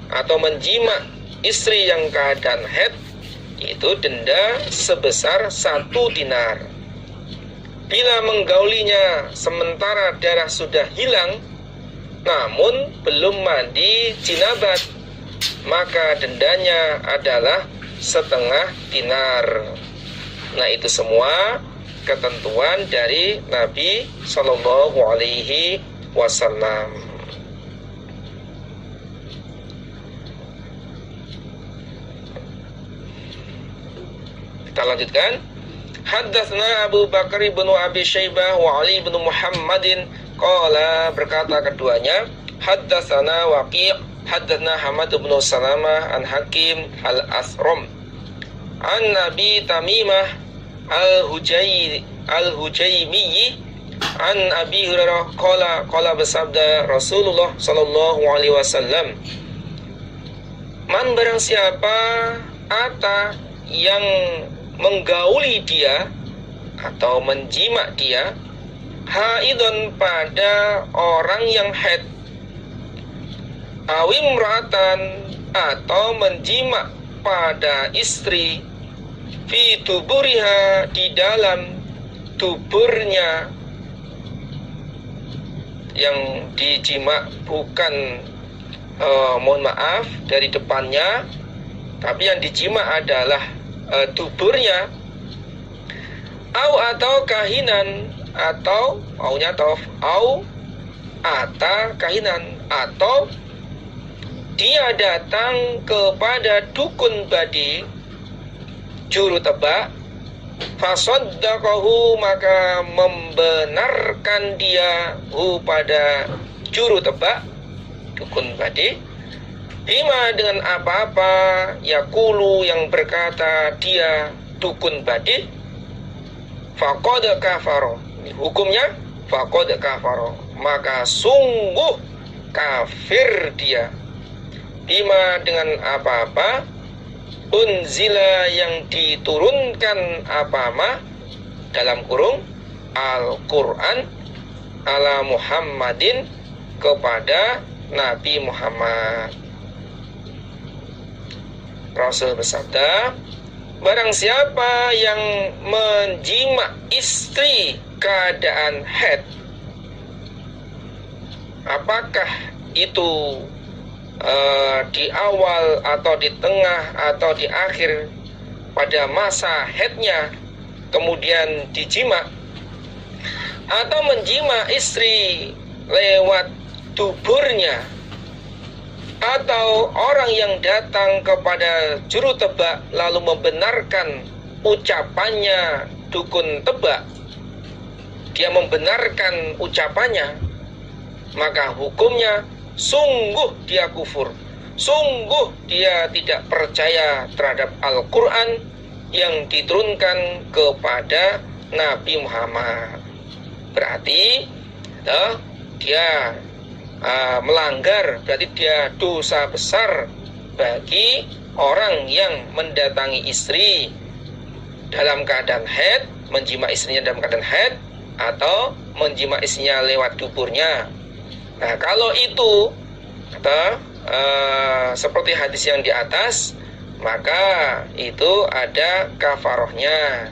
atau menjima istri yang keadaan haid, itu denda sebesar 1 dinar. Bila menggaulinya sementara darah sudah hilang namun belum mandi jinabat, maka dendanya adalah setengah dinar. Nah, itu semua ketentuan dari Nabi Sallallahu Alaihi Wasallam. Kita lanjutkan. Haddatsna Abu Bakar bin Abi Syaibah wa Ali bin Muhammadin qala, berkata keduanya, haddatsana Waqi', haddatsna Hamad bin Salamah an Hakim al-Asram an Nabi Tamimah al-Hujaimiyyi an Abi Hurairah qala bersabda Rasulullah sallallahu alaihi wasallam, man barang siapa ata yang menggauli dia atau menjima dia, haidun pada orang yang haid, awimratan atau menjima pada istri, fi tuburiha di dalam tuburnya, yang dijima bukan mohon maaf dari depannya, tapi yang dijima adalah tuburnya, atau kahinan, atau maunya tof, ata kahinan, atau dia datang kepada dukun badi, juru tebak, fasaddaqahu, maka membenarkan dia pada juru tebak, dukun badi, bima dengan apa-apa, yaqulu yang berkata dia dukun badi, faqad kafara, hukumnya faqad kafara, maka sungguh kafir dia, bima dengan apa-apa, unzila yang diturunkan apa-apa dalam kurung Al-Quran, ala Muhammadin, kepada Nabi Muhammad. Rasul bersabda, barang siapa yang menjima istri keadaan haid, apakah itu di awal atau di tengah atau di akhir pada masa haidnya, kemudian dijima, atau menjima istri lewat duburnya, atau orang yang datang kepada juru tebak lalu membenarkan ucapannya dukun tebak, dia membenarkan ucapannya, maka hukumnya sungguh dia kufur, sungguh dia tidak percaya terhadap Al-Quran yang diturunkan kepada Nabi Muhammad. Berarti dia melanggar, berarti dia dosa besar bagi orang yang mendatangi istri dalam keadaan haid, menjima istrinya dalam keadaan haid, atau menjima istrinya lewat duburnya. Nah, kalau itu seperti hadis yang di atas, maka itu ada kafarohnya.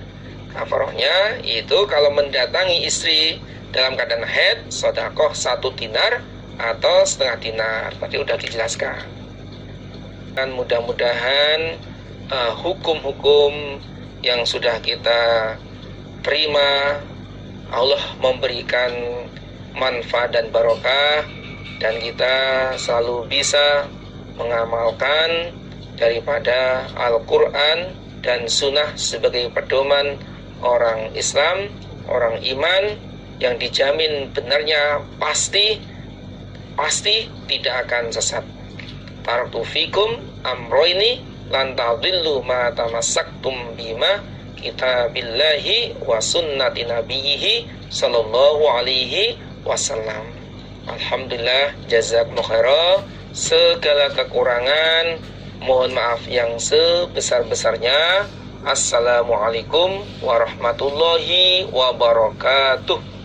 Kafarohnya itu kalau mendatangi istri dalam keadaan haid, sedekah 1 dinar atau setengah dinar. Tadi udah dijelaskan. Dan mudah-mudahan hukum-hukum yang sudah kita terima Allah memberikan manfaat dan barokah, dan kita selalu bisa mengamalkan daripada Al-Quran dan Sunnah sebagai pedoman orang Islam, orang iman, yang dijamin benarnya pasti tidak akan sesat. Taraktu fikum amroini lan tadillu ma tamassaktum bima kitabillahi wa sunnati nabiyhi sallallahu alaihi wasallam. Alhamdulillah, jazakumullah khairan. Segala kekurangan mohon maaf yang sebesar-besarnya. Assalamualaikum warahmatullahi wabarakatuh.